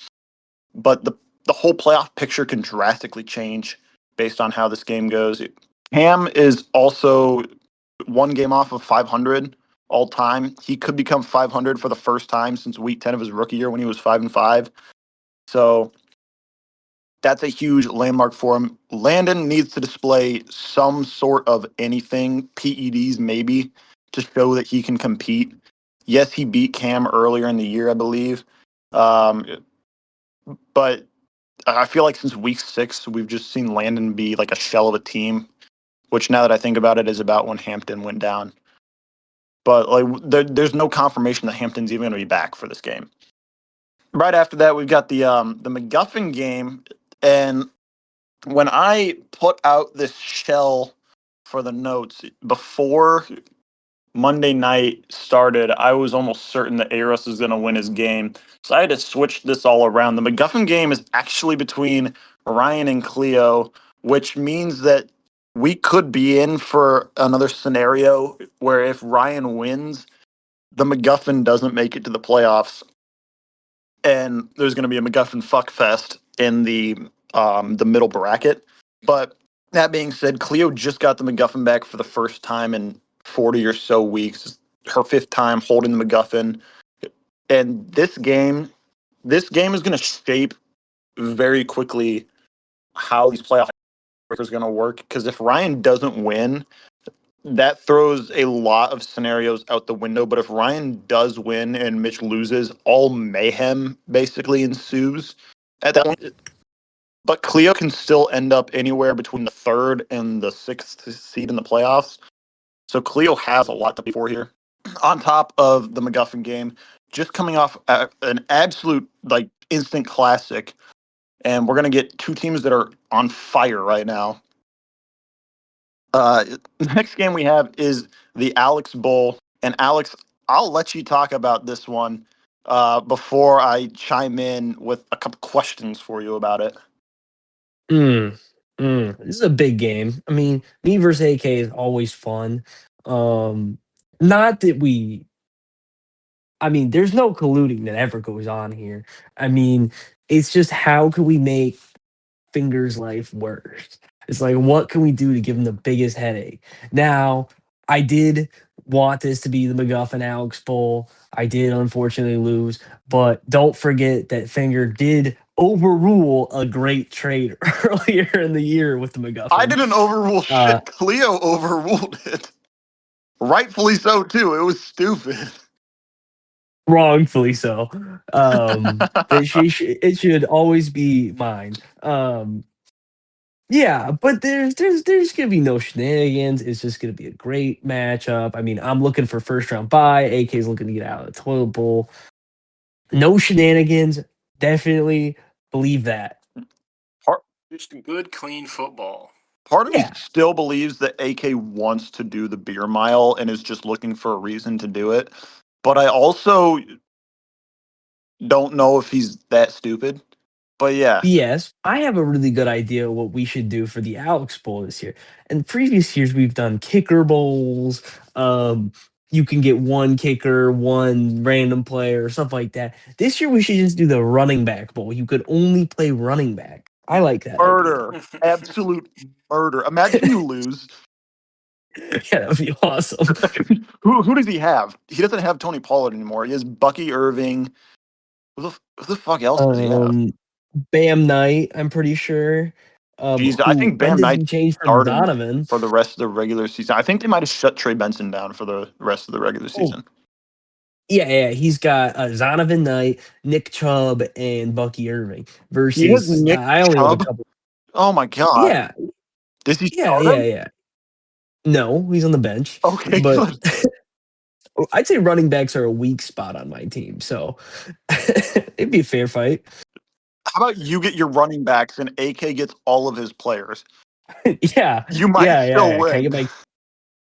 but the whole playoff picture can drastically change based on how this game goes. Cam is also one game off of 500 all time. He could become 500 for the first time since week 10 of his rookie year when he was 5-5. So that's a huge landmark for him. Landon needs to display some sort of anything, PEDs maybe, to show that he can compete. Yes, he beat Cam earlier in the year, I believe. Um, but I feel like since week 6, we've just seen Landon be like a shell of a team, which now that I think about it is about when Hampton went down. But like there's no confirmation that Hampton's even going to be back for this game. Right after that, we've got the McGuffin game, and when I put out this shell for the notes before Monday night started, I was almost certain that Aros was going to win his game. So I had to switch this all around. The McGuffin game is actually between Ryan and Cleo, which means that we could be in for another scenario where if Ryan wins, the McGuffin doesn't make it to the playoffs, and there's going to be a McGuffin fuck fest in the middle bracket. But that being said, Cleo just got the McGuffin back for the first time in 40 or so weeks. Her 5th time holding the McGuffin, and this game is going to shape very quickly how these playoff are going to work. Because if Ryan doesn't win, that throws a lot of scenarios out the window. But if Ryan does win and Mitch loses, all mayhem basically ensues at that point. But Cleo can still end up anywhere between the 3rd and the 6th seed in the playoffs. So Cleo has a lot to be for here. On top of the McGuffin game, just coming off an absolute like instant classic, and we're gonna get two teams that are on fire right now. The next game we have is the Alex Bowl. And Alex, I'll let you talk about this one before I chime in with a couple questions for you about it. This is a big game. I mean, me versus AK is always fun. Not that we I mean, there's no colluding that ever goes on here. I mean, it's just how can we make Finger's life worse? It's like, what can we do to give him the biggest headache? Now, I did want this to be the McGuffin Alex Bowl. I did unfortunately lose, but don't forget that Finger did overrule a great trade earlier in the year with the I McGuffin. didn't overrule Uh, shit. Cleo overruled it. Rightfully so, too. It was stupid. Wrongfully so. It should always be mine. Yeah, but there's gonna be no shenanigans. It's just gonna be a great matchup. I mean, I'm looking for first round bye. AK's looking to get out of the toilet bowl. No shenanigans. Definitely believe that. Part, Just good, clean football. part of me Yeah. still believes that AK wants to do the beer mile and is just looking for a reason to do it. But I also don't know if he's that stupid. But yeah, Yes, I have a really good idea what we should do for the Alex Bowl this year. In previous years, we've done kicker bowls. Um, you can get one kicker, one random player, stuff like that. This year, we should just do the running back bowl. You could only play running back. I like that idea. murder. Absolute murder. Imagine you lose. Yeah, that would be awesome. Who does he have? He doesn't have Tony Pollard anymore. He has Bucky Irving. Who the fuck else does he have? Um, Bam Knight, I'm pretty sure. Jeez, I Who? think When Bam did Knight he change from started Donovan? for the rest of the regular season. I think they might have shut Trey Benson down for the rest of the regular Oh, season. yeah. He's got Zonovan Knight, Nick Chubb, and Bucky Irving He has versus Nick I only have a Chubb. couple. Oh my god. Yeah, Does he start him? yeah. No, he's on the bench, Okay, but good. I'd say running backs are a weak spot on my team, so it'd be a fair fight. How about you get your running backs and AK gets all of his players? Yeah, You might still yeah. win.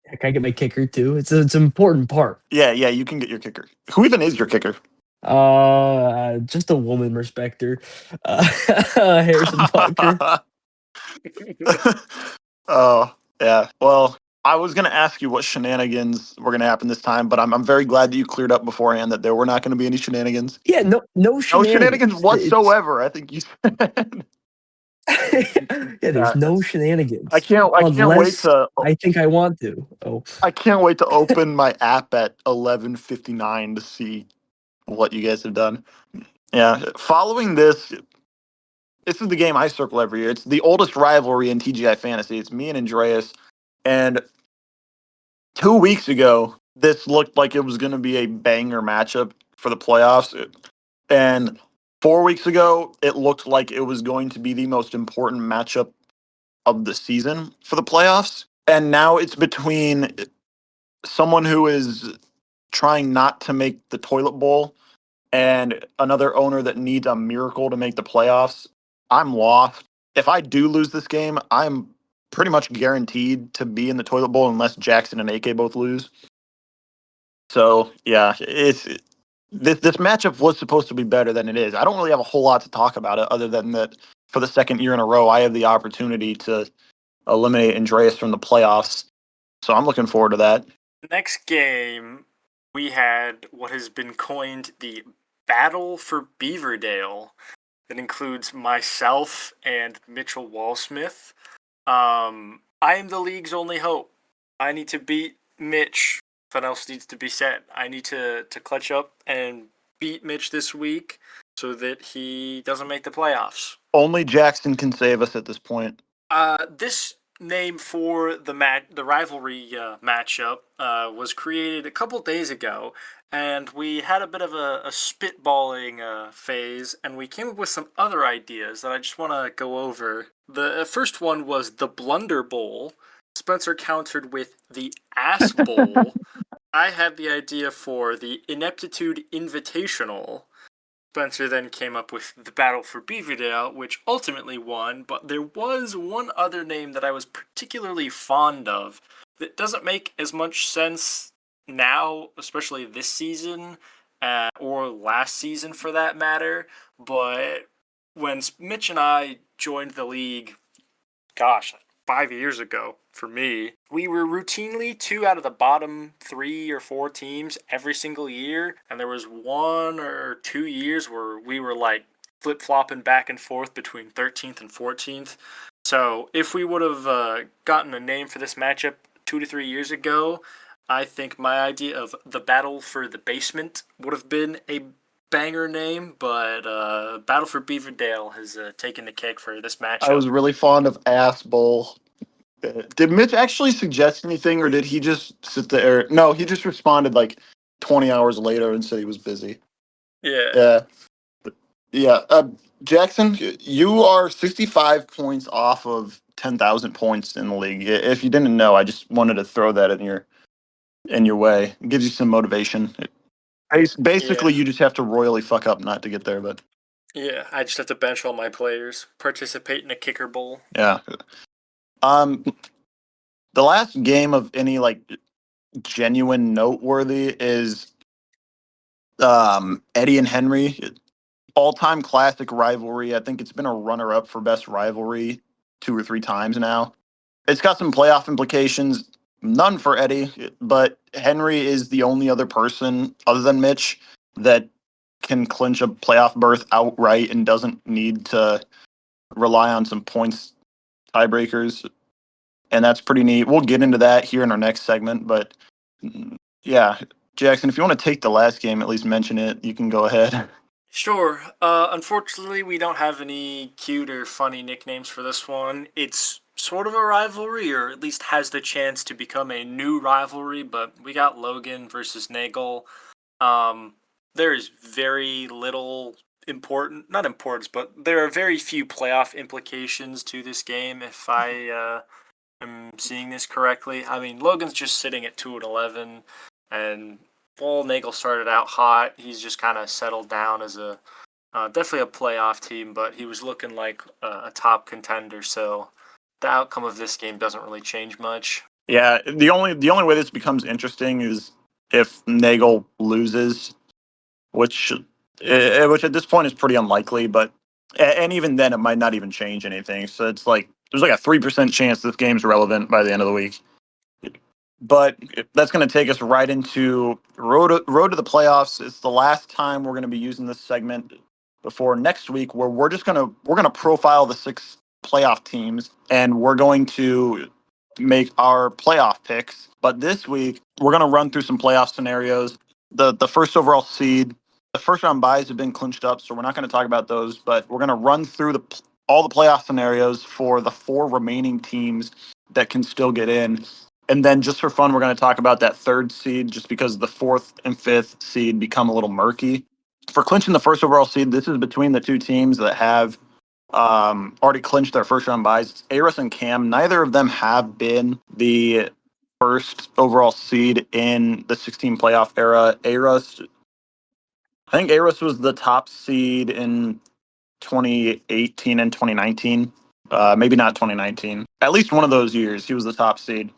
Can I get my kicker too? It's an important part. Yeah, you can get your kicker. Who even is your kicker? Just a woman respecter, Harrison Butker. Oh, yeah. Well, I was going to ask you what shenanigans were going to happen this time, but I'm very glad that you cleared up beforehand that there were not going to be any shenanigans. Yeah, no No shenanigans shenanigans. It's whatsoever, I think you said. yeah, there's Yeah, no I shenanigans can't wait unless to I think I want to. Oh, I can't wait to open my app at 11:59 to see what you guys have done. Yeah, following this is the game I circle every year. It's the oldest rivalry in TGI fantasy. It's me and Andreas, and 2 weeks ago this looked like it was going to be a banger matchup for the playoffs. And 4 weeks ago, it looked like it was going to be the most important matchup of the season for the playoffs. And now it's between someone who is trying not to make the toilet bowl and another owner that needs a miracle to make the playoffs. I'm lost. If I do lose this game, I'm pretty much guaranteed to be in the toilet bowl unless Jackson and AK both lose. So yeah, it's this matchup was supposed to be better than it is. I don't really have a whole lot to talk about it other than that for the second year in a row, I have the opportunity to eliminate Andreas from the playoffs. So I'm looking forward to that. Next game, we had what has been coined the Battle for Beaverdale. That includes myself and Mitchell Wallsmith. I am the league's only hope. I need to beat Mitch. Nothing else needs to be said. I need to clutch up and beat Mitch this week so that he doesn't make the playoffs. Only Jackson can save us at this point. This name for the rivalry matchup was created a couple days ago, and we had a bit of a spitballing phase, and we came up with some other ideas that I just want to go over. The first one was the Blunder Bowl. Spencer countered with the Ass Bowl. I had the idea for the Ineptitude Invitational. Spencer then came up with the Battle for Beaverdale, which ultimately won, but there was one other name that I was particularly fond of that doesn't make as much sense now, especially this season, or last season for that matter, but when Mitch and I joined the league, gosh, 5 years ago for me, we were routinely 2 out of the bottom 3 or 4 teams every single year, and there was 1 or 2 years where we were like flip-flopping back and forth between 13th and 14th. So if we would have gotten a name for this matchup 2 to 3 years ago, I think my idea of the Battle for the Basement would have been a banger name, but Battle for Beaverdale has taken the cake for this matchup. I was really fond of Ass Bowl. Did Mitch actually suggest anything, or did he just sit there? No, he just responded like 20 hours later and said he was busy. Yeah. Yeah. Jackson, you are 65 points off of 10,000 points in the league. If you didn't know, I just wanted to throw that in your way. It gives you some motivation. Basically, you just have to royally fuck up not to get there, but Yeah, I just have to bench all my players, participate in a kicker bowl. yeah. The last game of any like genuine noteworthy is Eddie and Henry, all-time classic rivalry. I think it's been a runner-up for best rivalry 2 or 3 times now. It's got some playoff implications, none for Eddie, but Henry is the only other person other than Mitch that can clinch a playoff berth outright and doesn't need to rely on some points tiebreakers. And that's pretty neat. We'll get into that here in our next segment, but yeah, Jackson, if you want to take the last game, at least mention it, you can go ahead. Sure. Unfortunately, we don't have any cute or funny nicknames for this one. It's sort of a rivalry, or at least has the chance to become a new rivalry, but we got Logan versus Nagel. There's very little not importance, but there are very few playoff implications to this game if I am seeing this correctly. I mean, Logan's just sitting at 2-11, and while Nagel started out hot, he's just kind of settled down as a definitely a playoff team, but he was looking like a top contender. So the outcome of this game doesn't really change much. Yeah, the only way this becomes interesting is if Nagel loses, which which at this point is pretty unlikely, but and even then it might not even change anything. So it's like there's like a 3% chance this game's relevant by the end of the week. But that's going to take us right into road to the playoffs. It's the last time we're going to be using this segment before next week, where we're gonna profile the 6 playoff teams, and we're going to make our playoff picks. But this week, we're going to run through some playoff scenarios. The first overall seed, the first round buys have been clinched up, so we're not going to talk about those. But we're going to run through all the playoff scenarios for the 4 remaining teams that can still get in. And then just for fun, we're going to talk about that third seed just because the fourth and fifth seed become a little murky. For clinching the first overall seed, this is between the two teams that have already clinched their first round buys. It's Aris and Cam. Neither of them have been the first overall seed in the 16 playoff era. I think Aris was the top seed in 2018 and 2019. Maybe not 2019. At least one of those years, he was the top seed.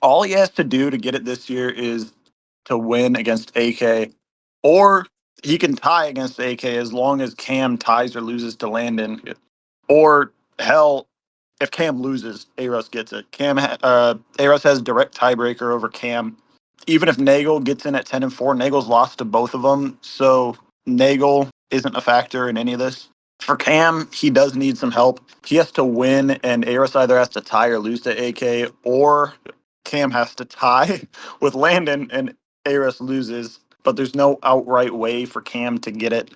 All he has to do to get it this year is to win against AK, or he can tie against AK as long as Cam ties or loses to Landon. Or hell, if Cam loses, Aros gets it. Aros has direct tiebreaker over Cam. Even if Nagel gets in at 10-4, Nagel's lost to both of them, so Nagel isn't a factor in any of this. For Cam, he does need some help. He has to win, and Aros either has to tie or lose to AK, or Cam has to tie with Landon, and Aros loses. But there's no outright way for Cam to get it.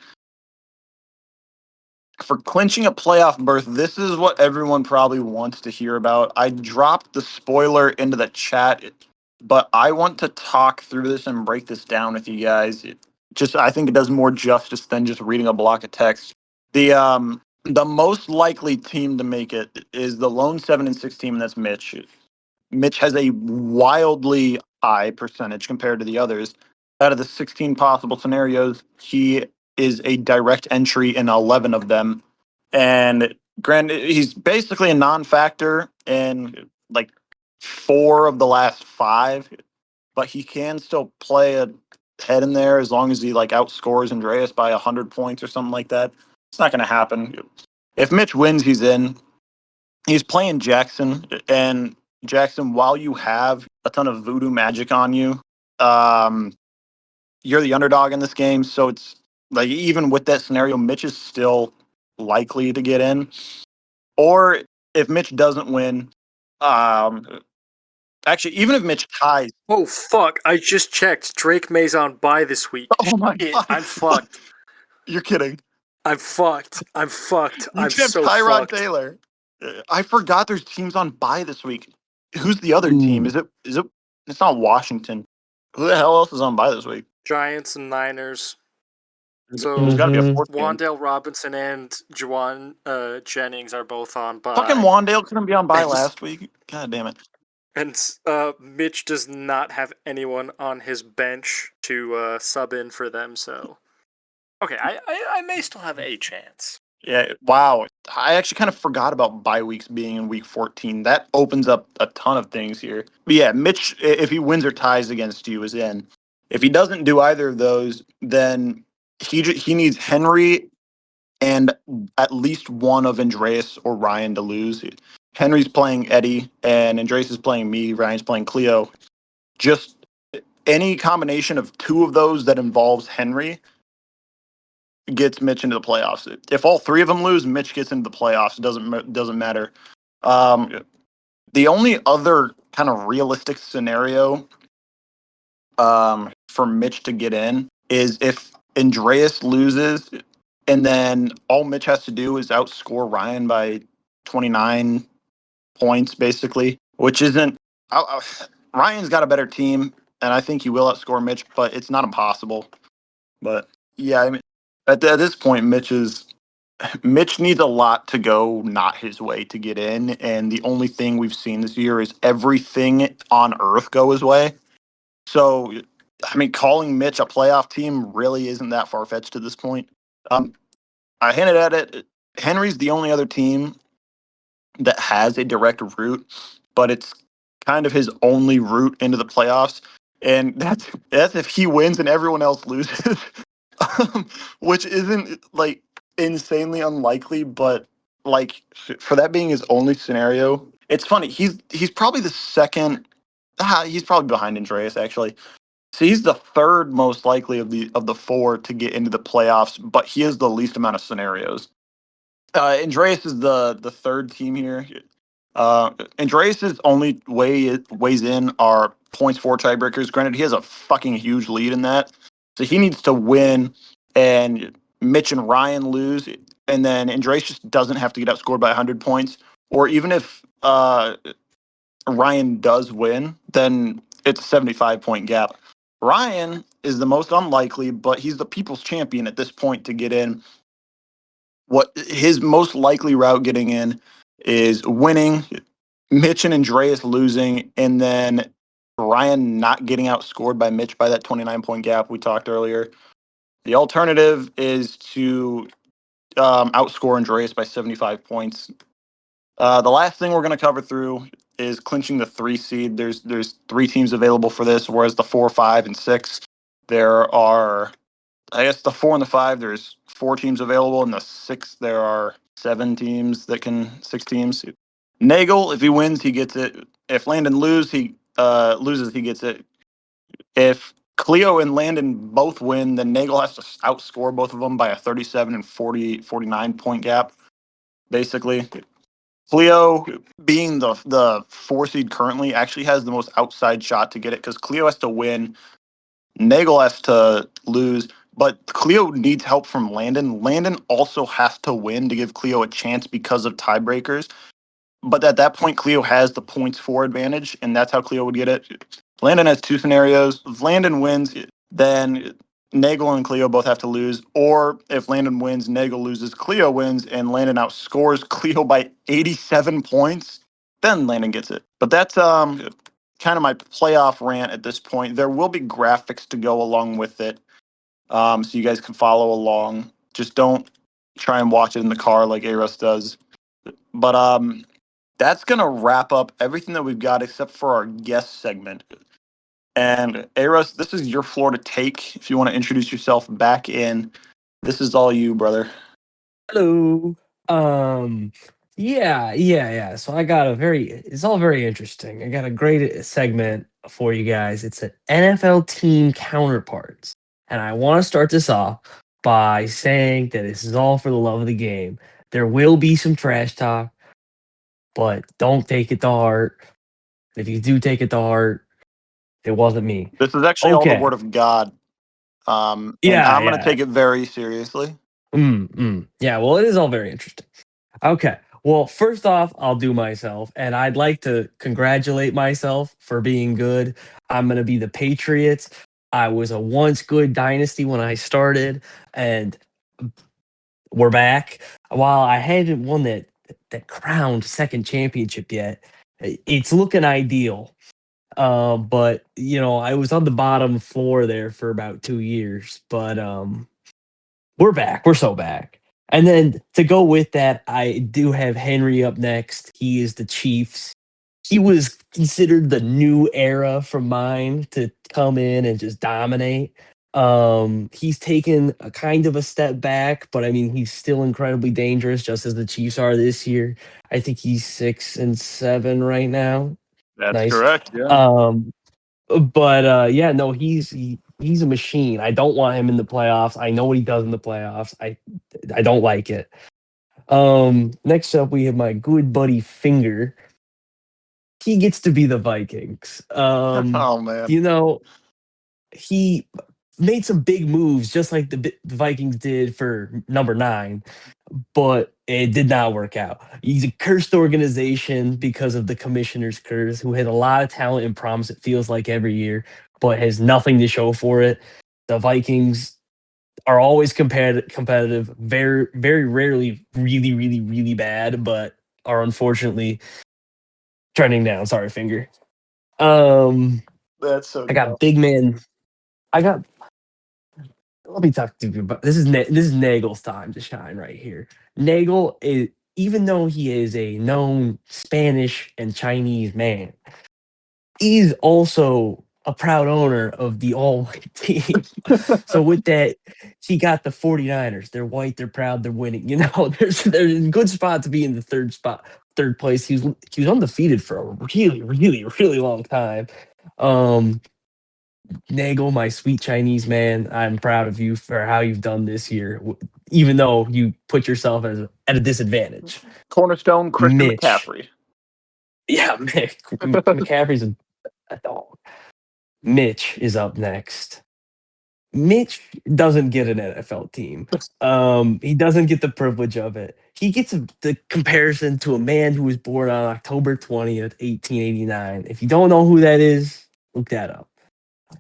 For clinching a playoff berth, this is what everyone probably wants to hear about. I dropped the spoiler into the chat, but I want to talk through this and break this down with you guys. I think it does more justice than just reading a block of text. The most likely team to make it is the lone 7-6 team, and that's Mitch. Mitch has a wildly high percentage compared to the others. Out of the 16 possible scenarios, he is a direct entry in 11 of them. And granted, he's basically a non-factor in like 4 of the last 5, but he can still play a head in there as long as he like outscores Andreas by 100 points or something like that. It's not going to happen. If Mitch wins, he's in. He's playing Jackson, and Jackson, while you have a ton of voodoo magic on you, um, you're the underdog in this game. So it's like, even with that scenario, Mitch is still likely to get in. Or if Mitch doesn't win, um, actually, even if Mitch ties, Oh fuck! I just checked. Drake May's on bye this week. oh my Shit, God, I'm fucked. you're kidding. I'm fucked. I'm fucked. You I'm can have so Tyrod fucked. Taylor. I forgot there's teams on bye this week. Who's the other team? Ooh. Is it? It's not Washington. Who the hell else is on bye this week? Giants and Niners. There's So got to be a Mhm. fourth game. Wandale Robinson and Juwan Jennings are both on Fucking bye. Wandale couldn't be on bye And, last week. God damn it. and Mitch does not have anyone on his bench to sub in for them. So okay, I may still have a chance. Yeah, wow. I actually kind of forgot about bye weeks being in week 14. That opens up a ton of things here. But yeah, Mitch, if he wins or ties against you, is in. If he doesn't do either of those, then he needs Henry and at least one of Andreas or Ryan to lose. Henry's playing Eddie, and Andreas is playing me. Ryan's playing Cleo. Just any combination of 2 of those that involves Henry gets Mitch into the playoffs. If all 3 of them lose, Mitch gets into the playoffs. It doesn't matter. The only other kind of realistic scenario for Mitch to get in is if Andreas loses, and then all Mitch has to do is outscore Ryan by 29 points, basically, which isn't. Ryan's got a better team, and I think he will outscore Mitch, but it's not impossible. But yeah, I mean, at this point, Mitch needs a lot to go not his way to get in, and the only thing we've seen this year is everything on Earth go his way. So, I mean, calling Mitch a playoff team really isn't that far fetched at this point. I hinted at it. Henry's the only other team that has a direct route, but it's kind of his only route into the playoffs, and that's if he wins and everyone else loses, which isn't like insanely unlikely, but like for that being his only scenario, it's funny. He's probably the second. He's probably behind Andreas actually. So he's the third most likely of the 4 to get into the playoffs, but he has the least amount of scenarios. Andreas is the third team here. Andreas's only weighs in are points for tiebreakers. Granted, he has a fucking huge lead in that, so he needs to win, and Mitch and Ryan lose, and then Andreas just doesn't have to get outscored by 100 points. Or even if Ryan does win, then it's a 75-point gap. Ryan is the most unlikely, but he's the people's champion at this point to get in. What his most likely route getting in is winning, Mitch and Andreas losing, and then Ryan not getting outscored by Mitch by that 29-point gap we talked earlier. The alternative is to outscore Andreas by 75 points. The last thing we're going to cover through is clinching the 3 seed. There's 3 teams available for this, whereas the 4, 5, and 6, there are, I guess the 4 and the 5, there's 4 teams available, and the 6, there are 7 teams that can 6 teams. Nagel, if he wins, he gets it. If Landon loses, he gets it. If Cleo and Landon both win, then Nagel has to outscore both of them by a 37 and 49 point gap, basically. Cleo, being the 4 seed currently, actually has the most outside shot to get it because Cleo has to win, Nagel has to lose, but Cleo needs help from Landon. Landon also has to win to give Cleo a chance because of tiebreakers. But at that point, Cleo has the points for advantage, and that's how Cleo would get it. Landon has 2 scenarios. If Landon wins, then Nagel and Cleo both have to lose. Or if Landon wins, Nagel loses, Cleo wins, and Landon outscores Cleo by 87 points, then Landon gets it. But that's kind of my playoff rant at this point. There will be graphics to go along with it, so you guys can follow along. Just don't try and watch it in the car like Aros does. But that's going to wrap up everything that we've got except for our guest segment. And Aros, this is your floor to take. If you want to introduce yourself back in, this is all you, brother. Hello. Um, yeah. So I got it's all very interesting. I got a great segment for you guys. It's an NFL team counterparts. And I want to start this off by saying that this is all for the love of the game. There will be some trash talk, but don't take it to heart. If you do take it to heart, it wasn't me. This is actually all the Okay. word of God. And Yeah, I'm going to yeah. take it very seriously. Yeah, well, it is all very interesting. Okay. Well, first off, I'll do myself, and I'd like to congratulate myself for being good. I'm going to be the Patriots. I was a once good dynasty when I started, and we're back. While I haven't won that crowned second championship yet, it's looking ideal. But I was on the bottom floor there for about 2 years, but we're back. We're so back. And then to go with that, I do have Henry up next. He is the Chiefs. He was considered the new era from mine to come in and just dominate. He's taken a kind of a step back, but I mean he's still incredibly dangerous, just as the Chiefs are this year. I think he's 6-7 right now. That's Nice. correct. Yeah. But yeah, no, he's a machine. I don't want him in the playoffs. I know what he does in the playoffs. I don't like it. Next up we have my good buddy Finger. He gets to be the Vikings. Oh, man. He made some big moves just like the Vikings did for number 9, but it did not work out. He's a cursed organization because of the commissioner's curse, who had a lot of talent and promise, it feels like every year, but has nothing to show for it. The Vikings are always competitive, very, very rarely really, really, really bad, but are unfortunately trending down. Sorry, Finger. Um, That's so I dumb. got big man. I got. Let me talk to you about this is Nagel's time to shine right here. Nagel is, even though he is a known Spanish and Chinese man, he's also a proud owner of the all white team. So with that, he got the 49ers. They're white, they're proud, they're winning. There's a good spot to be in the third place. He was undefeated for a really, really, really long time. Um, Nagel, my sweet Chinese man, I'm proud of you for how you've done this year, even though you put yourself at a disadvantage. Cornerstone Christian Mitch, McCaffrey. yeah, McCaffrey's a dog. Mitch is up next. Mitch doesn't get an NFL team. He doesn't get the privilege of it. he gets the comparison to a man who was born on October 20th, 1889. If you don't know who that is, look that up.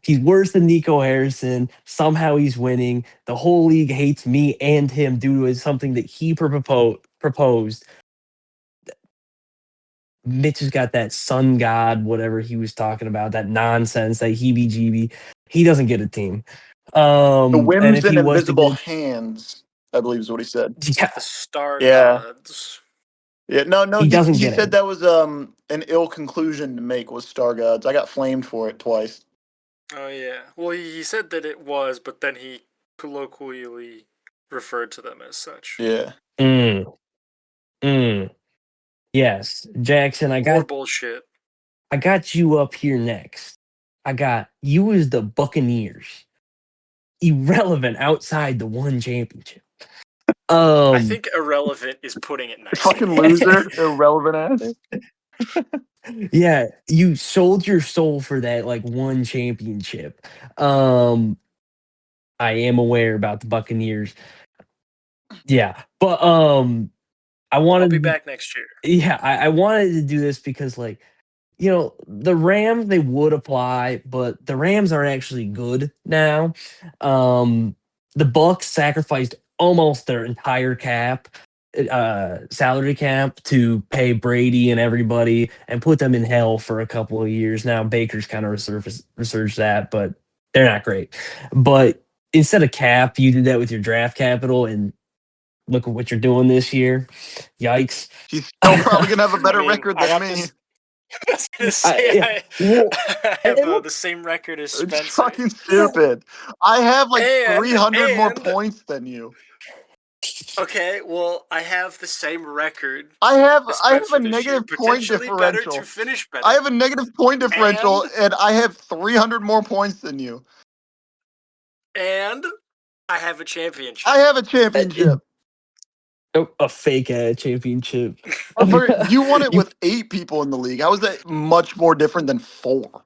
He's worse than Nico Harrison. Somehow he's winning. The whole league hates me and him due to something that he proposed. Mitch has got that sun god, whatever he was talking about, that nonsense, that heebie jeebie. He doesn't get a team. The And whims if and he was to invisible get hands, I believe is what he said. yeah, The Star Yeah. Gods. Yeah, no, he doesn't he get said any. that was an ill conclusion to make with Star Gods. I got flamed for it twice. Oh yeah. Well, he said that it was, but then he colloquially referred to them as such. Yeah. Mm, mm. Yes, Jackson, More bullshit. I got you up here next. I got you as the Buccaneers. Irrelevant outside the one championship. I Um think irrelevant is putting it nicely. Fucking loser, irrelevant ass. yeah, you sold your soul for that like one championship. Um I am aware about the Buccaneers. Yeah. But I I'll be wanted back next year. I wanted to do this because like the Rams they would apply, but the Rams are actually good now. The Bucks sacrificed almost their entire salary cap to pay Brady and everybody and put them in hell for a couple of years. Now Baker's kind of resurged that, but they're not great. But instead of cap, you did that with your draft capital, and look at what you're doing this year. Yikes. He's still probably gonna have a I better mean, record I than got me. this. I was gonna say Yeah. Well, I and, have and look, the same record as It's Spencer, fucking yeah. stupid. I have like and 300 more and points than you. okay, well, I have the same record as I have a Spencer this year, negative point potentially better to differential. finish I better, have a negative point differential, and and I have 300 more points than you. and I have a championship. I have a it- championship. a fake ass championship. You won it you with 8 people in the league. How is that much more different than 4?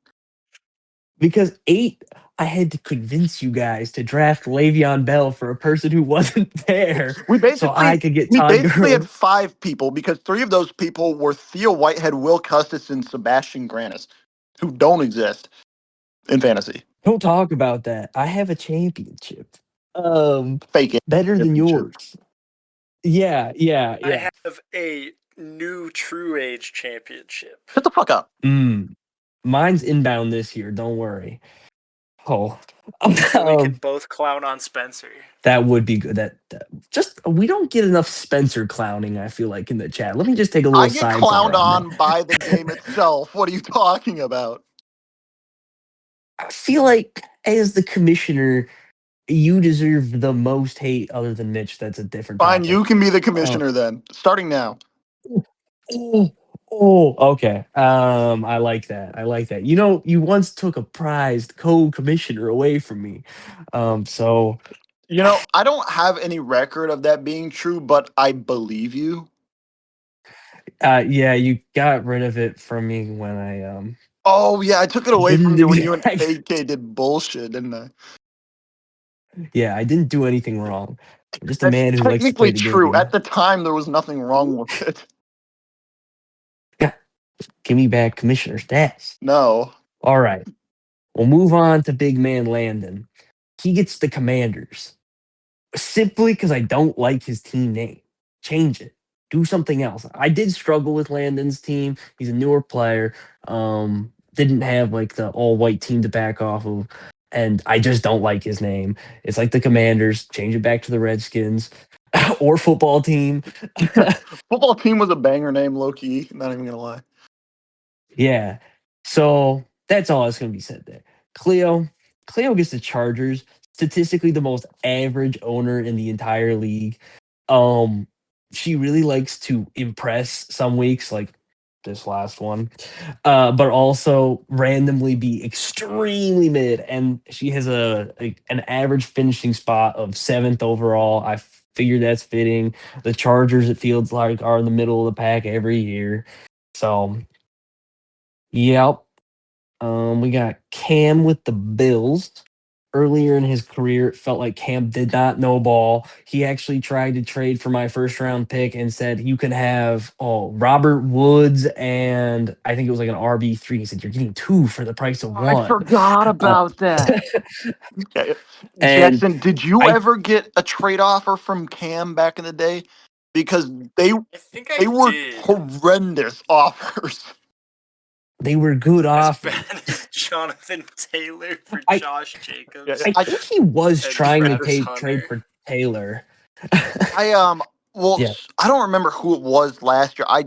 because 8, I had to convince you guys to draft Le'Veon Bell for a person who wasn't there, We so I basically could get we Todd basically had Gurley. 5 people because 3 of those people were Theo Whitehead, Will Custis, and Sebastian Granis, who don't exist in fantasy. Don't talk about that. I have a championship. Um, Fake it. better than Championship. yours. Yeah, yeah, yeah. I have a new True Age championship. Shut the fuck up. Mine's inbound this year. Don't worry. Oh, And we can um, both clown on Spencer. that would be good. That just we don't get enough Spencer clowning. I feel like in the chat. Let me just take a I little get sidebar clowned on that. on by the game itself. What are you talking about? I feel like as the commissioner, you deserve the most hate other than Mitch. That's a different Fine, you topic. can be the Uh, commissioner then. Starting now. oh, okay. I like that. I like that. You once took a prized co-commissioner away from me. So I don't have any record of that being true, but I believe you. yeah, you got rid of it from me when I Oh yeah, I took it away from didn't you when you and exact. AK did bullshit, didn't I? Yeah, I didn't do anything wrong. I'm just a That's man who likes to play technically the true. game. At the time, there was nothing wrong with it. Yeah, give me back commissioner stats. No. All right, we'll move on to big man Landon. He gets the Commanders simply because I don't like his team name. Change it. Do something else. I did struggle with Landon's team. He's a newer player. Didn't have like the all white team to back off of. And I just don't like his name. It's like the Commanders. Change it back to the Redskins or football team. Football team was a banger name, low key. Not even gonna lie. Yeah. So that's all that's going to be said there. Cleo. Cleo gets the Chargers. Statistically, the most average owner in the entire league. Um, she really likes to impress some weeks, like this last one, but also randomly be extremely mid. And she has an average finishing spot of 7th overall. I figured that's fitting. The Chargers, it feels like, are in the middle of the pack every year. So, yep. We got Cam with the Bills. earlier in his career, it felt like Cam did not know ball. He actually tried to trade for my first round pick and said, you can have Robert Woods and I think it was like an RB3. He said, you're getting two for the price of I one. forgot Uh, about that. Yeah. and Jackson, did you I ever get a trade offer from Cam back in the day? Because I think I they were did. horrendous offers. they were good As offers. bad as Jonathan Taylor for I Josh Yeah, Jacobs I think he was and trying to Travis trade Hunter. for Taylor. I well, Yeah. I don't remember who it was last year. I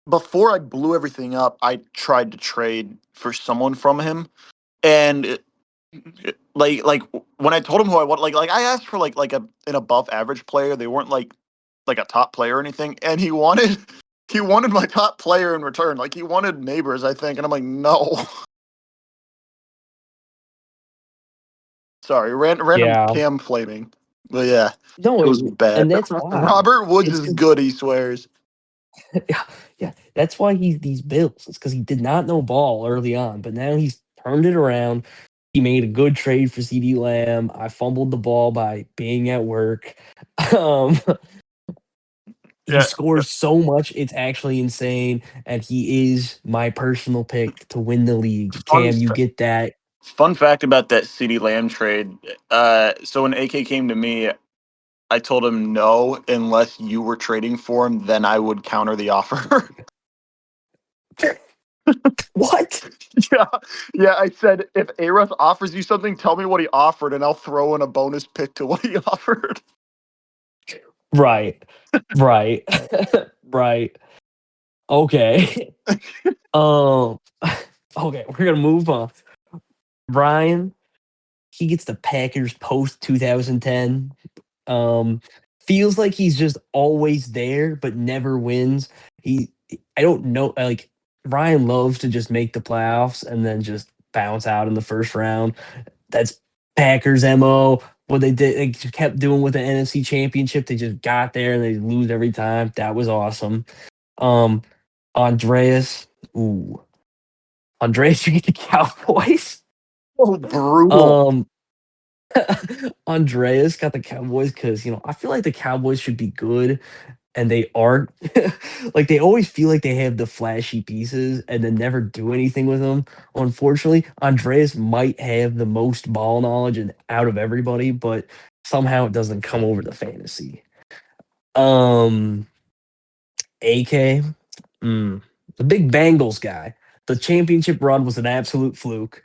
before I blew everything up, I tried to trade for someone from him, and like when I told him who I want, like I asked for like an above average player. They weren't like a top player or anything, and he wanted he wanted my top player in return. Like he wanted Neighbors, I think, and I'm like, no. Sorry, random Yeah. Cam flaming, but yeah, No, it was bad. and that's why. Robert Woods It's is because good. He swears. yeah, yeah, that's why he's these Bills. It's because he did not know ball early on, but now he's turned it around. He made a good trade for CD Lamb. I fumbled the ball by being at work. Um, he Yeah. scores so much, it's actually insane. And he is my personal pick to win the league. Fun Cam, you get that. fun fact about that CD Lamb trade. So when AK came to me, I told him no unless you were trading for him, then I would counter the offer. What? Yeah, yeah. I said if Aruss offers you something, tell me what he offered, and I'll throw in a bonus pick to what he offered. Right. Right. Right. Okay. Um okay, we're gonna move on. Ryan, he gets the Packers post 2010. Um, feels like he's just always there, but never wins. I don't know. Like Ryan loves to just make the playoffs and then just bounce out in the first round. That's Packers mo. What they just kept doing with the NFC Championship. They just got there and they lose every time. That was awesome. Um, Andreas, ooh, Andreas, you get the Cowboys. Oh, brutal. Um, Andreas got the Cowboys because I feel like the Cowboys should be good and they aren't. Like they always feel like they have the flashy pieces and then never do anything with them. Unfortunately, Andreas might have the most ball knowledge and out of everybody, but somehow it doesn't come over the fantasy. Um, AK, the big Bengals guy. The championship run was an absolute fluke.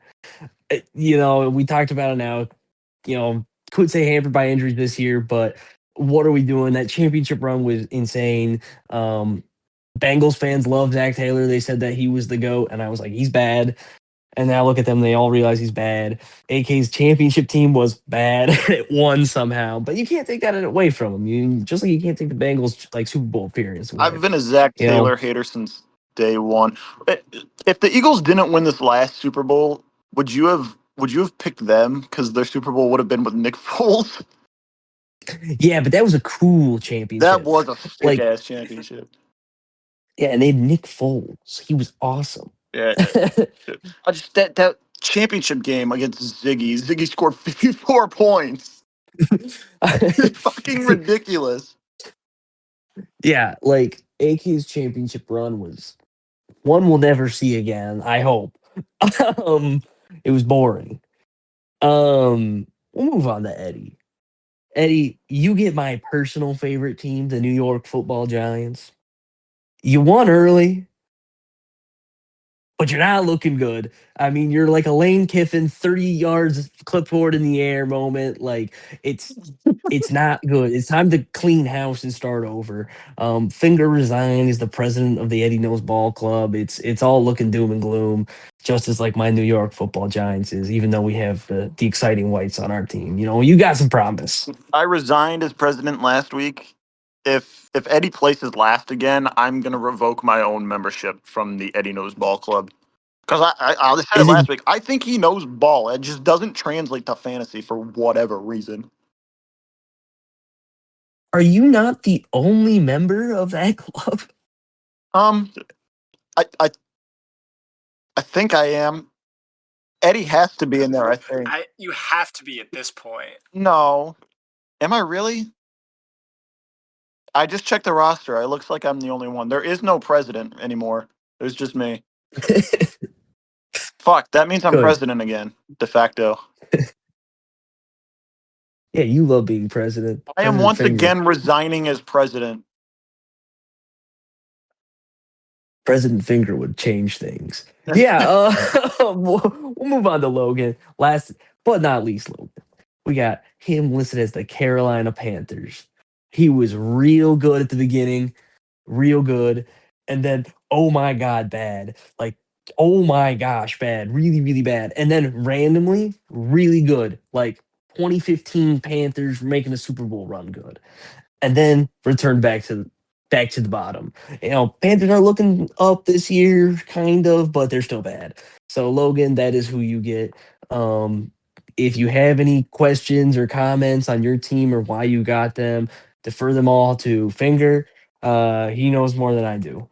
We talked about it now. Could say hampered by injuries this year, but what are we doing? That championship run was insane. Um, Bengals fans love Zach Taylor. They said that he was the GOAT, and I was like, he's bad. And now look at them. They all realize he's bad. AK's championship team was bad. It won somehow, but you can't take that away from him. Just like you can't take the Bengals like Super Bowl appearance away I've been from a him. Zach You know, Taylor hater since day one. If the Eagles didn't win this last Super Bowl, would you have picked them because their Super Bowl would have been with Nick Foles? yeah, but that was a cool That championship. was a sick Like, ass championship. yeah, and they had Nick Foles. He was awesome. Yeah, I just that championship game against Ziggy. Ziggy scored 54 points. It's fucking ridiculous. Yeah, like AK's championship run was one we'll never see again, I hope. um it was boring. We'll move on to Eddie. Eddie, you get my personal favorite team, the New York Football Giants. You won early, but you're not looking good. I mean, you're like a Lane Kiffin 30 yards clipboard in the air moment. Like it's not good. It's time to clean house and start over. Finger resign is the president of the Eddie Knows Ball Club. It's all looking doom and gloom, just as like my New York Football Giants is. Even though we have the exciting whites on our team, you got some promise. I resigned as president last week. If Eddie places last again, I'm gonna revoke my own membership from the Eddie Knows Ball Club. Because I said it Is it? last week. I think he knows ball. It just doesn't translate to fantasy for whatever reason. Are you not the only member of that club? Um, I I, I think I am. Eddie has to be in there, I think. You have to be at this point. No. Am I really? I just checked the roster. It looks like I'm the only one. There is no president anymore. There's just me. Fuck, that means I'm Good. president again, de facto. Yeah, you love being president. I am President once Finger. again resigning as president. President Finger would change things. Yeah, we'll move on to Logan. Last but not least, Logan. We got him listed as the Carolina Panthers. He was real good at the beginning, real good, and then oh my god, bad. Like oh my gosh, bad, really, really bad. And then randomly, really good. Like 2015 Panthers making a Super Bowl run good and then return back to the bottom. You know, Panthers are looking up this year, kind of, but they're still bad. So Logan, that is who you get. If you have any questions or comments on your team or why you got them, defer them all to Finger. He knows more than I do.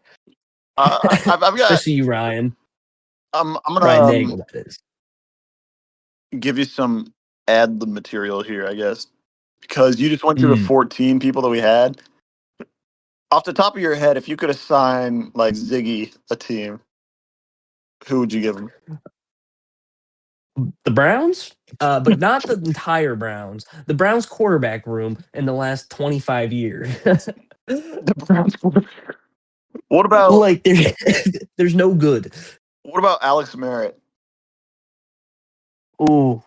I've got. Especially you, Ryan. I'm Ryan gonna Nagel, that is. give you some ad lib material here, I guess, because you just went through the Mm. 14 people that we had. Off the top of your head, if you could assign like Ziggy a team, who would you give him? The Browns, but not the entire Browns. The Browns quarterback room in the last 25 years. The Browns. What about Like there's no good. Alex Merritt? Oh,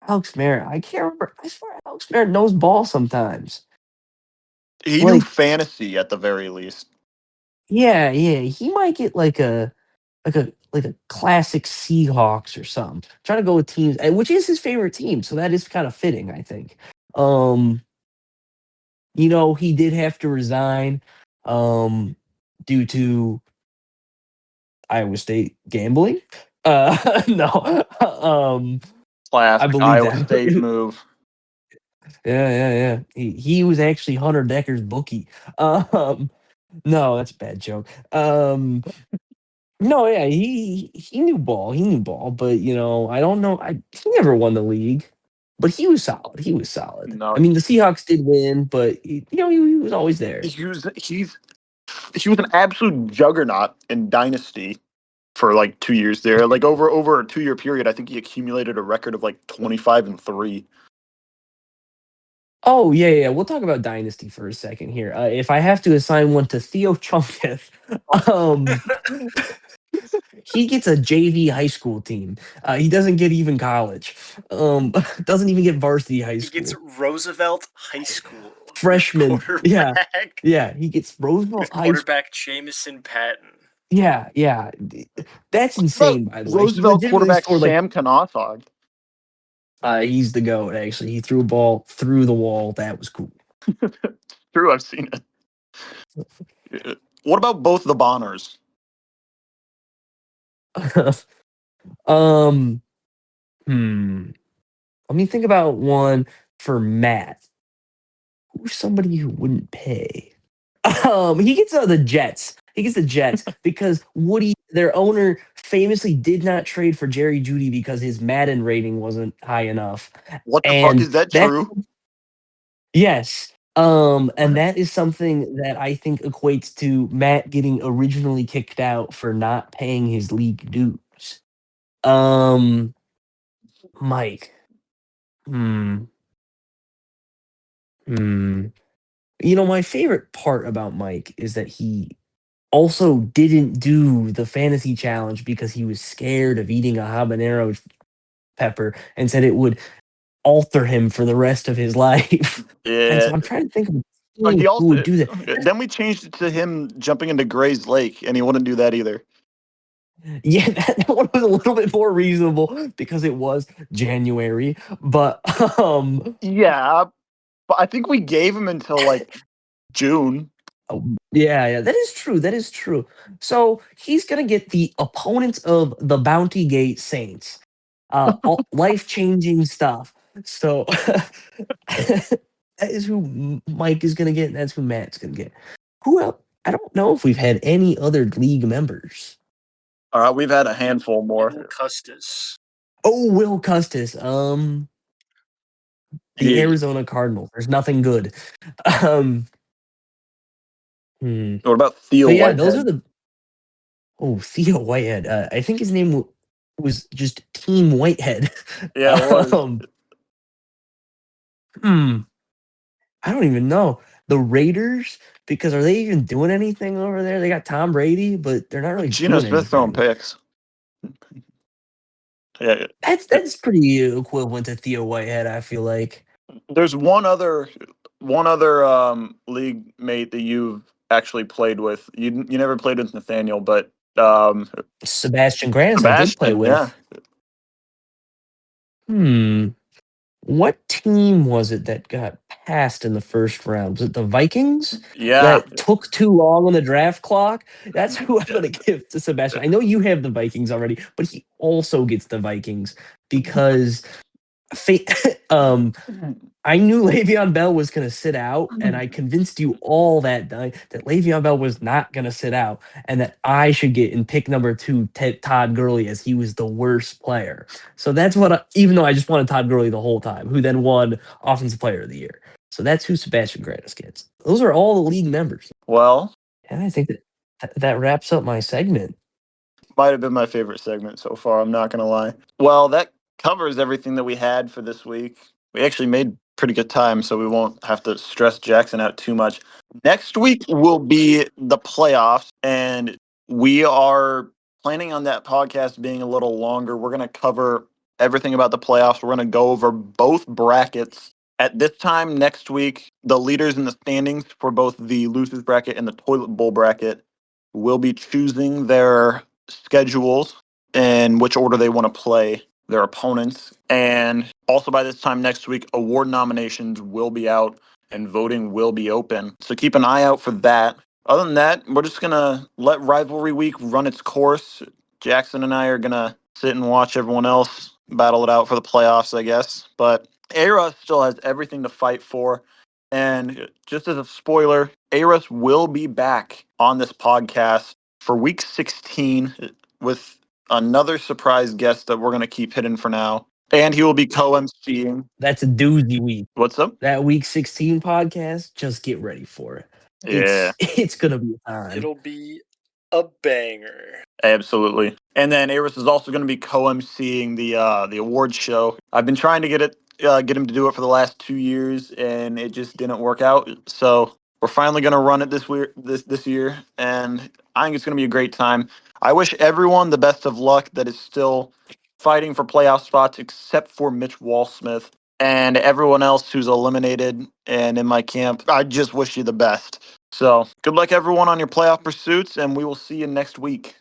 Alex Merritt. I can't remember. I swear Alex Merritt knows ball sometimes. He knew Like, fantasy at the very least. yeah, yeah. He might get like a classic Seahawks or something. Trying to go with teams, which is his favorite team, so that is kind of fitting, I think. Um, you know, he did have to resign due to Iowa State gambling. No, I Classic believe Iowa that. State move. Yeah, yeah, yeah. He was actually Hunter Decker's bookie. Um, no, that's a bad joke. No, yeah, he knew ball. He knew ball, but you know, I don't know. He never won the league, but he was solid. He was solid. No, I mean, the Seahawks did win, but you know, he was always there. he was an absolute juggernaut in Dynasty for like 2 years there. Like over a 2 year period, I think he accumulated a record of like 25-3. Oh yeah, yeah. We'll talk about Dynasty for a second here. If I have to assign one to Theo Chunketh, um, he gets a JV high school team. He doesn't get even college. Doesn't even get varsity high He gets school. Roosevelt High School with Freshman. Yeah, quarterback yeah. He gets Roosevelt with High School. quarterback Jamison Patton. Yeah, yeah. That's What about insane. By the way, he Roosevelt legitimately quarterback scored like Sam Kanathog? he's the goat. Actually, he threw a ball through the wall. That was cool. True, I've seen it. What about both the Bonners? um. Hmm. Let me think about one for Matt. Who's somebody who wouldn't pay? He gets the Jets. He gets the Jets because Woody, their owner, famously did not trade for Jerry Judy because his Madden rating wasn't high enough. What the fuck And is that that true? yes. And that is something that I think equates to Matt getting originally kicked out for not paying his league dues. Um, Mike. Hmm. Hmm. You know, my favorite part about Mike is that he also didn't do the fantasy challenge because he was scared of eating a habanero pepper and said it would alter him for the rest of his life. And Yeah. so I'm trying to think of a He team who would also do that. then we changed it to him jumping into Gray's Lake, and he wouldn't do that either. Yeah, that one was a little bit more reasonable because it was January. But Yeah, but I think we gave him until like June. oh, yeah, yeah, that is true. That is true. So he's gonna get the opponents of the Bounty Gate Saints. Life changing stuff. So that is who Mike is gonna get, and that's who Matt's gonna get. Who else? I don't know if we've had any other league members. All right, we've had a handful more. Will Custis. Oh, Will Custis. The He- Arizona Cardinals. There's nothing good. Um, hmm. What about Theo But yeah, those Whitehead? are the. Oh, Theo Whitehead. I think his name was just Team Whitehead. Yeah, it was. um, hmm. I don't even know. The Raiders, because are they even doing anything over there? They got Tom Brady, but they're not really Geno doing Smith throwing anything. picks. Yeah, That's pretty equivalent to Theo Whitehead, I feel like. there's one other league mate that you've actually played with. You never played with Nathaniel, but Sebastian Grannis, I did play Sebastian. Yeah, with. Hmm. What team was it that got passed in the first round? Was it the Vikings yeah. that took too long on the draft clock? That's who I'm going to give to Sebastian. I know you have the Vikings already, but he also gets the Vikings because fa- um, I knew Le'Veon Bell was going to sit out, and I convinced you all that night that Le'Veon Bell was not going to sit out, and that I should get in pick number 2 Todd Gurley as he was the worst player. So that's what, even though I just wanted Todd Gurley the whole time, who then won Offensive Player of the Year. So that's who Sebastian Grannis gets. Those are all the league members, Well, and I think that wraps up my segment. might have been my favorite segment so far. I'm not gonna lie. Well, that covers everything that we had for this week. We actually made pretty good time, so we won't have to stress Jackson out too much. Next week will be the playoffs, and we are planning on that podcast being a little longer. We're gonna cover everything about the playoffs. We're gonna go over both brackets. At this time next week, the leaders in the standings for both the losers bracket and the toilet bowl bracket will be choosing their schedules and which order they want to play their opponents. And also by this time next week, award nominations will be out and voting will be open. So keep an eye out for that. Other than that, we're just going to let Rivalry Week run its course. Jackson and I are going to sit and watch everyone else battle it out for the playoffs, I guess. But A-Russ still has everything to fight for. And just as a spoiler, A-Russ will be back on this podcast for week 16 with another surprise guest that we're going to keep hidden for now. And he will be co-emceeing. That's a doozy week. What's up? That week 16 podcast, just get ready for it. Yeah, It's gonna be a time. It'll be a banger. absolutely. And then Aris is also going to be co-emceeing the awards show. I've been trying to get him to do it for the last 2 years, and it just didn't work out. So we're finally going to run it this year, and I think it's going to be a great time. I wish everyone the best of luck that is still fighting for playoff spots, except for Mitch Wallsmith and everyone else who's eliminated and in my camp. I just wish you the best. So good luck, everyone, on your playoff pursuits, and we will see you next week.